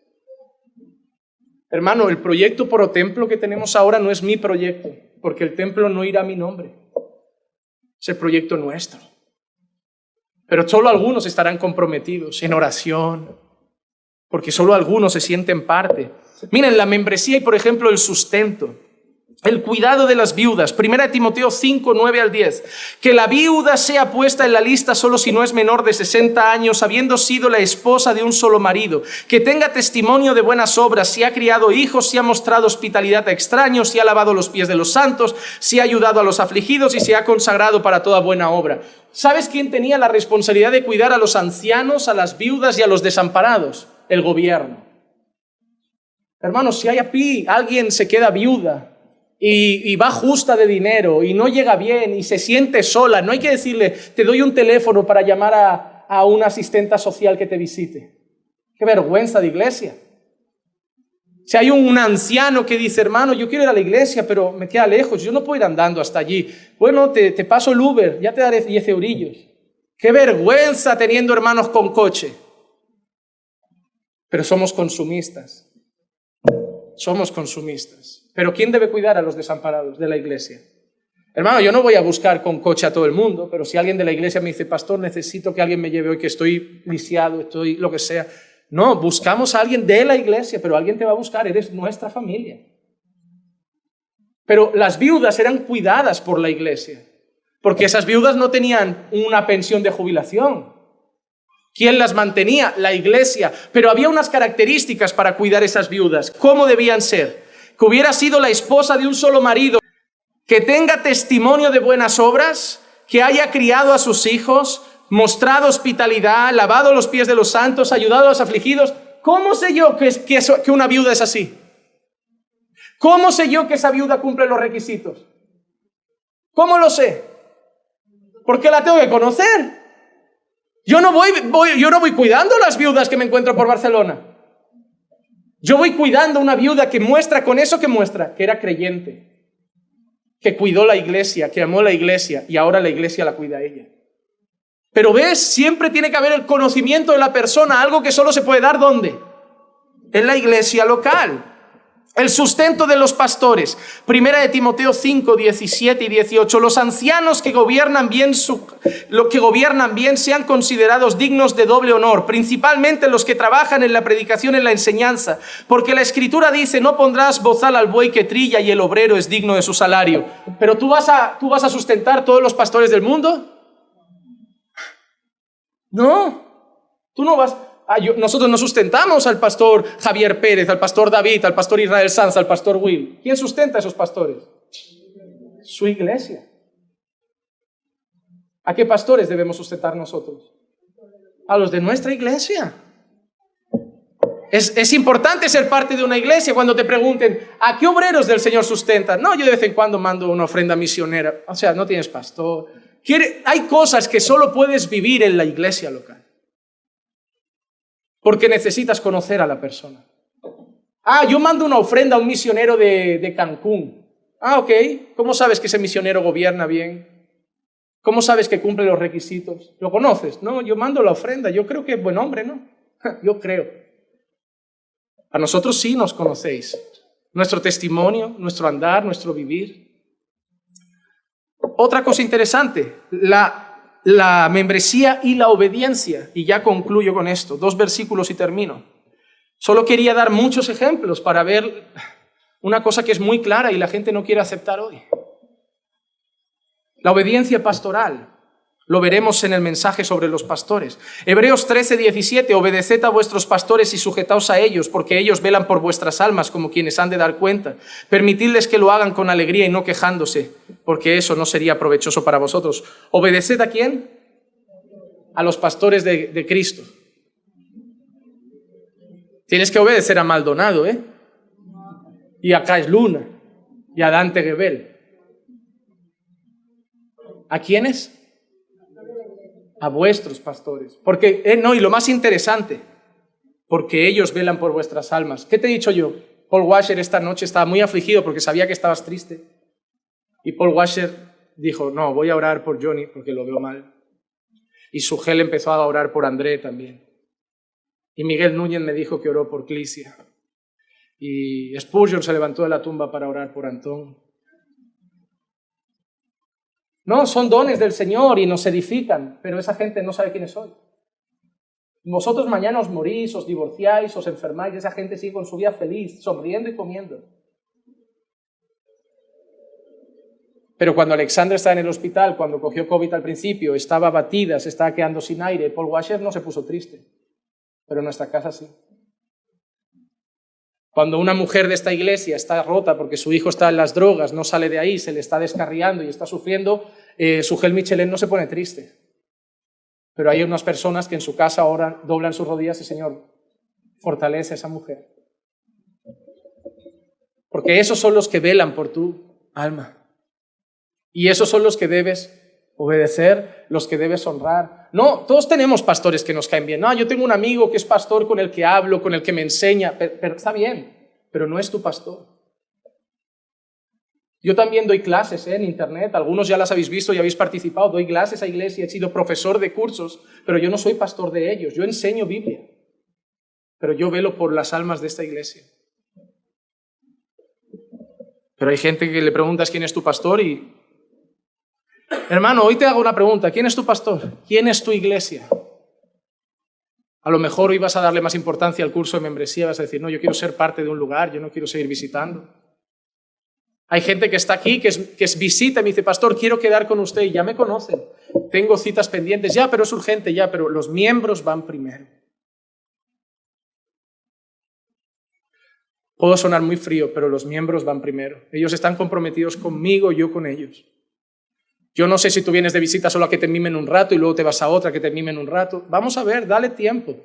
Hermano, el proyecto Pro Templo que tenemos ahora no es mi proyecto, porque el templo no irá a mi nombre. Es el proyecto nuestro. Pero solo algunos estarán comprometidos en oración, porque solo algunos se sienten parte. Miren, la membresía y, por ejemplo, el sustento. El cuidado de las viudas, 1 Timoteo 5, 9 al 10. Que la viuda sea puesta en la lista solo si no es menor de 60 años, habiendo sido la esposa de un solo marido. Que tenga testimonio de buenas obras, si ha criado hijos, si ha mostrado hospitalidad a extraños, si ha lavado los pies de los santos, si ha ayudado a los afligidos y se ha consagrado para toda buena obra. ¿Sabes quién tenía la responsabilidad de cuidar a los ancianos, a las viudas y a los desamparados? El gobierno. Hermanos, si alguien se queda viuda, y va justa de dinero y no llega bien y se siente sola, no hay que decirle, te doy un teléfono para llamar a una asistenta social que te visite. Qué vergüenza de iglesia. Si hay un anciano que dice, hermano, yo quiero ir a la iglesia, pero me queda lejos, yo no puedo ir andando hasta allí. Bueno, te paso el Uber, ya te daré 10 eurillos. Qué vergüenza teniendo hermanos con coche. Pero somos consumistas. Somos consumistas. Pero ¿quién debe cuidar a los desamparados de la iglesia? Hermano, yo no voy a buscar con coche a todo el mundo, pero si alguien de la iglesia me dice, pastor, necesito que alguien me lleve hoy, que estoy lisiado, estoy lo que sea. No, buscamos a alguien de la iglesia, pero alguien te va a buscar, eres nuestra familia. Pero las viudas eran cuidadas por la iglesia, porque esas viudas no tenían una pensión de jubilación. ¿Quién las mantenía? La iglesia. Pero había unas características para cuidar esas viudas. ¿Cómo debían ser? Que hubiera sido la esposa de un solo marido, que tenga testimonio de buenas obras, que haya criado a sus hijos, mostrado hospitalidad, lavado los pies de los santos, ayudado a los afligidos. ¿Cómo sé yo que una viuda es así? ¿Cómo sé yo que esa viuda cumple los requisitos? ¿Cómo lo sé? Porque la tengo que conocer. Yo no voy cuidando las viudas que me encuentro por Barcelona. Yo voy cuidando una viuda que muestra con eso que muestra, que era creyente, que cuidó la iglesia, que amó la iglesia y ahora la iglesia la cuida a ella. Pero ves, siempre tiene que haber el conocimiento de la persona, algo que solo se puede dar ¿dónde? En la iglesia local. El sustento de los pastores. 1 Timoteo 5, 17 y 18. Los ancianos que gobiernan bien sean considerados dignos de doble honor, principalmente los que trabajan en la predicación y en la enseñanza, porque la Escritura dice, no pondrás bozal al buey que trilla y el obrero es digno de su salario. Pero ¿tú vas a sustentar todos los pastores del mundo? No, tú no vas. Nosotros no sustentamos al pastor Javier Pérez, al pastor David, al pastor Israel Sanz, al pastor Will. ¿Quién sustenta a esos pastores? Su iglesia. ¿A qué pastores debemos sustentar nosotros? A los de nuestra iglesia. Es importante ser parte de una iglesia. Cuando te pregunten, ¿a qué obreros del Señor sustentan? No, yo de vez en cuando mando una ofrenda misionera. O sea, no tienes pastor. Hay cosas que solo puedes vivir en la iglesia local. Porque necesitas conocer a la persona. Yo mando una ofrenda a un misionero de Cancún. Ok. ¿Cómo sabes que ese misionero gobierna bien? ¿Cómo sabes que cumple los requisitos? ¿Lo conoces? No, yo mando la ofrenda. Yo creo que es buen hombre, ¿no? Yo creo. A nosotros sí nos conocéis. Nuestro testimonio, nuestro andar, nuestro vivir. Otra cosa interesante, la membresía y la obediencia. Y ya concluyo con esto. 2 versículos y termino. Solo quería dar muchos ejemplos para ver una cosa que es muy clara y la gente no quiere aceptar hoy. La obediencia pastoral. Lo veremos en el mensaje sobre los pastores. Hebreos 13, 17. Obedeced a vuestros pastores y sujetaos a ellos, porque ellos velan por vuestras almas como quienes han de dar cuenta. Permitidles que lo hagan con alegría y no quejándose, porque eso no sería provechoso para vosotros. ¿Obedeced a quién? A los pastores de Cristo. Tienes que obedecer a Maldonado, y a Caes Luna, y a Dante Gebel. ¿A quiénes? A vuestros pastores. Porque, no, y lo más interesante, porque ellos velan por vuestras almas. ¿Qué te he dicho yo? Paul Washer esta noche estaba muy afligido porque sabía que estabas triste. Y Paul Washer dijo, no, voy a orar por Johnny porque lo veo mal. Y Sugel empezó a orar por André también. Y Miguel Núñez me dijo que oró por Clisia. Y Spurgeon se levantó de la tumba para orar por Antón. No, son dones del Señor y nos edifican, pero esa gente no sabe quiénes soy. Vosotros mañana os morís, os divorciáis, os enfermáis, y esa gente sigue con su vida feliz, sonriendo y comiendo. Pero cuando Alexandra estaba en el hospital, cuando cogió COVID al principio, estaba abatida, se estaba quedando sin aire, Paul Washer no se puso triste, pero en nuestra casa sí. Cuando una mujer de esta iglesia está rota porque su hijo está en las drogas, no sale de ahí, se le está descarriando y está sufriendo, Sugel Michelin no se pone triste. Pero hay unas personas que en su casa oran, doblan sus rodillas y Señor, fortalece a esa mujer. Porque esos son los que velan por tu alma. Y esos son los que debes obedecer, los que debes honrar. No, todos tenemos pastores que nos caen bien. No, yo tengo un amigo que es pastor con el que hablo, con el que me enseña, pero está bien, pero no es tu pastor. Yo también doy clases en internet, algunos ya las habéis visto y habéis participado, doy clases a iglesia, he sido profesor de cursos, pero yo no soy pastor de ellos, yo enseño Biblia, pero yo velo por las almas de esta iglesia. Pero hay gente que le preguntas quién es tu pastor y... Hermano, hoy te hago una pregunta, ¿quién es tu pastor? ¿Quién es tu iglesia? A lo mejor hoy vas a darle más importancia al curso de membresía, vas a decir, no, yo quiero ser parte de un lugar, yo no quiero seguir visitando. Hay gente que está aquí, que es visita y me dice, pastor, quiero quedar con usted y ya me conocen. Tengo citas pendientes, ya, pero es urgente, ya, pero los miembros van primero. Puedo sonar muy frío, pero los miembros van primero. Ellos están comprometidos conmigo, yo con ellos. Yo no sé si tú vienes de visita solo a que te mimen un rato y luego te vas a otra que te mimen un rato. Vamos a ver, dale tiempo.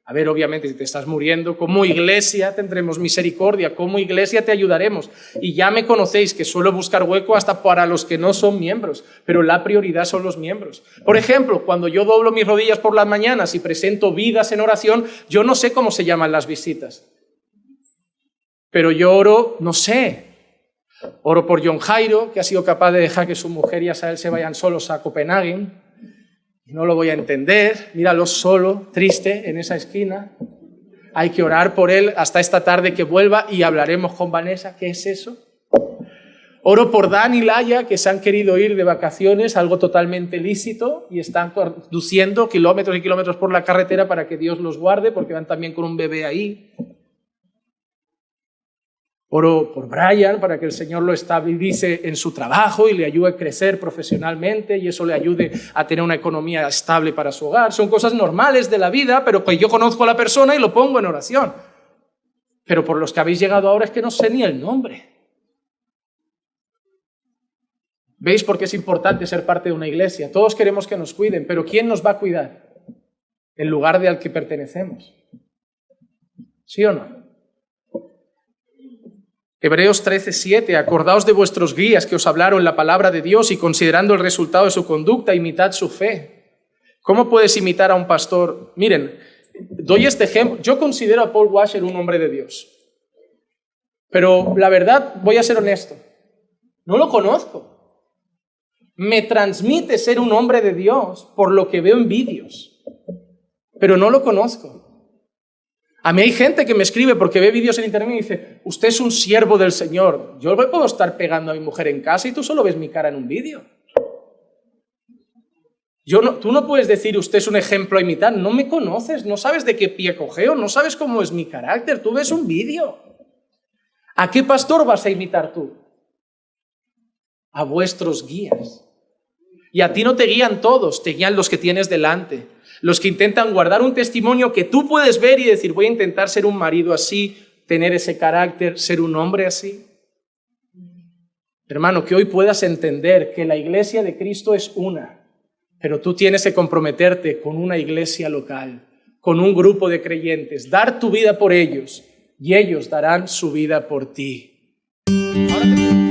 A ver, obviamente, si te estás muriendo, como iglesia tendremos misericordia, como iglesia te ayudaremos. Y ya me conocéis que suelo buscar hueco hasta para los que no son miembros, pero la prioridad son los miembros. Por ejemplo, cuando yo doblo mis rodillas por las mañanas y presento vidas en oración, yo no sé cómo se llaman las visitas. Pero yo oro, no sé, oro por John Jairo, que ha sido capaz de dejar que su mujer y Asael se vayan solos a Copenhague. No lo voy a entender, míralo solo, triste, en esa esquina. Hay que orar por él hasta esta tarde que vuelva y hablaremos con Vanessa. ¿Qué es eso? Oro por Dan y Laia, que se han querido ir de vacaciones, algo totalmente lícito, y están conduciendo kilómetros y kilómetros por la carretera para que Dios los guarde, porque van también con un bebé ahí. Oro por Brian para que el Señor lo estabilice en su trabajo y le ayude a crecer profesionalmente y eso le ayude a tener una economía estable para su hogar. Son cosas normales de la vida, pero que yo conozco a la persona y lo pongo en oración. Pero por los que habéis llegado ahora es que no sé ni el nombre. ¿Veis por qué es importante ser parte de una iglesia? Todos queremos que nos cuiden, pero ¿quién nos va a cuidar? El lugar al que pertenecemos. ¿Sí o no? Hebreos 13:7, acordaos de vuestros guías que os hablaron la palabra de Dios y considerando el resultado de su conducta, imitad su fe. ¿Cómo puedes imitar a un pastor? Miren, doy este ejemplo. Yo considero a Paul Washer un hombre de Dios. Pero la verdad, voy a ser honesto, no lo conozco. Me transmite ser un hombre de Dios por lo que veo en vídeos, pero no lo conozco. A mí hay gente que me escribe porque ve vídeos en internet y dice, usted es un siervo del Señor. Yo me puedo estar pegando a mi mujer en casa y tú solo ves mi cara en un vídeo. Tú no puedes decir, usted es un ejemplo a imitar. No me conoces, no sabes de qué pie cojeo, no sabes cómo es mi carácter. Tú ves un vídeo. ¿A qué pastor vas a imitar tú? A vuestros guías. Y a ti no te guían todos, te guían los que tienes delante. Los que intentan guardar un testimonio que tú puedes ver y decir, voy a intentar ser un marido así, tener ese carácter, ser un hombre así. Hermano, que hoy puedas entender que la iglesia de Cristo es una, pero tú tienes que comprometerte con una iglesia local, con un grupo de creyentes, dar tu vida por ellos y ellos darán su vida por ti. Ahora te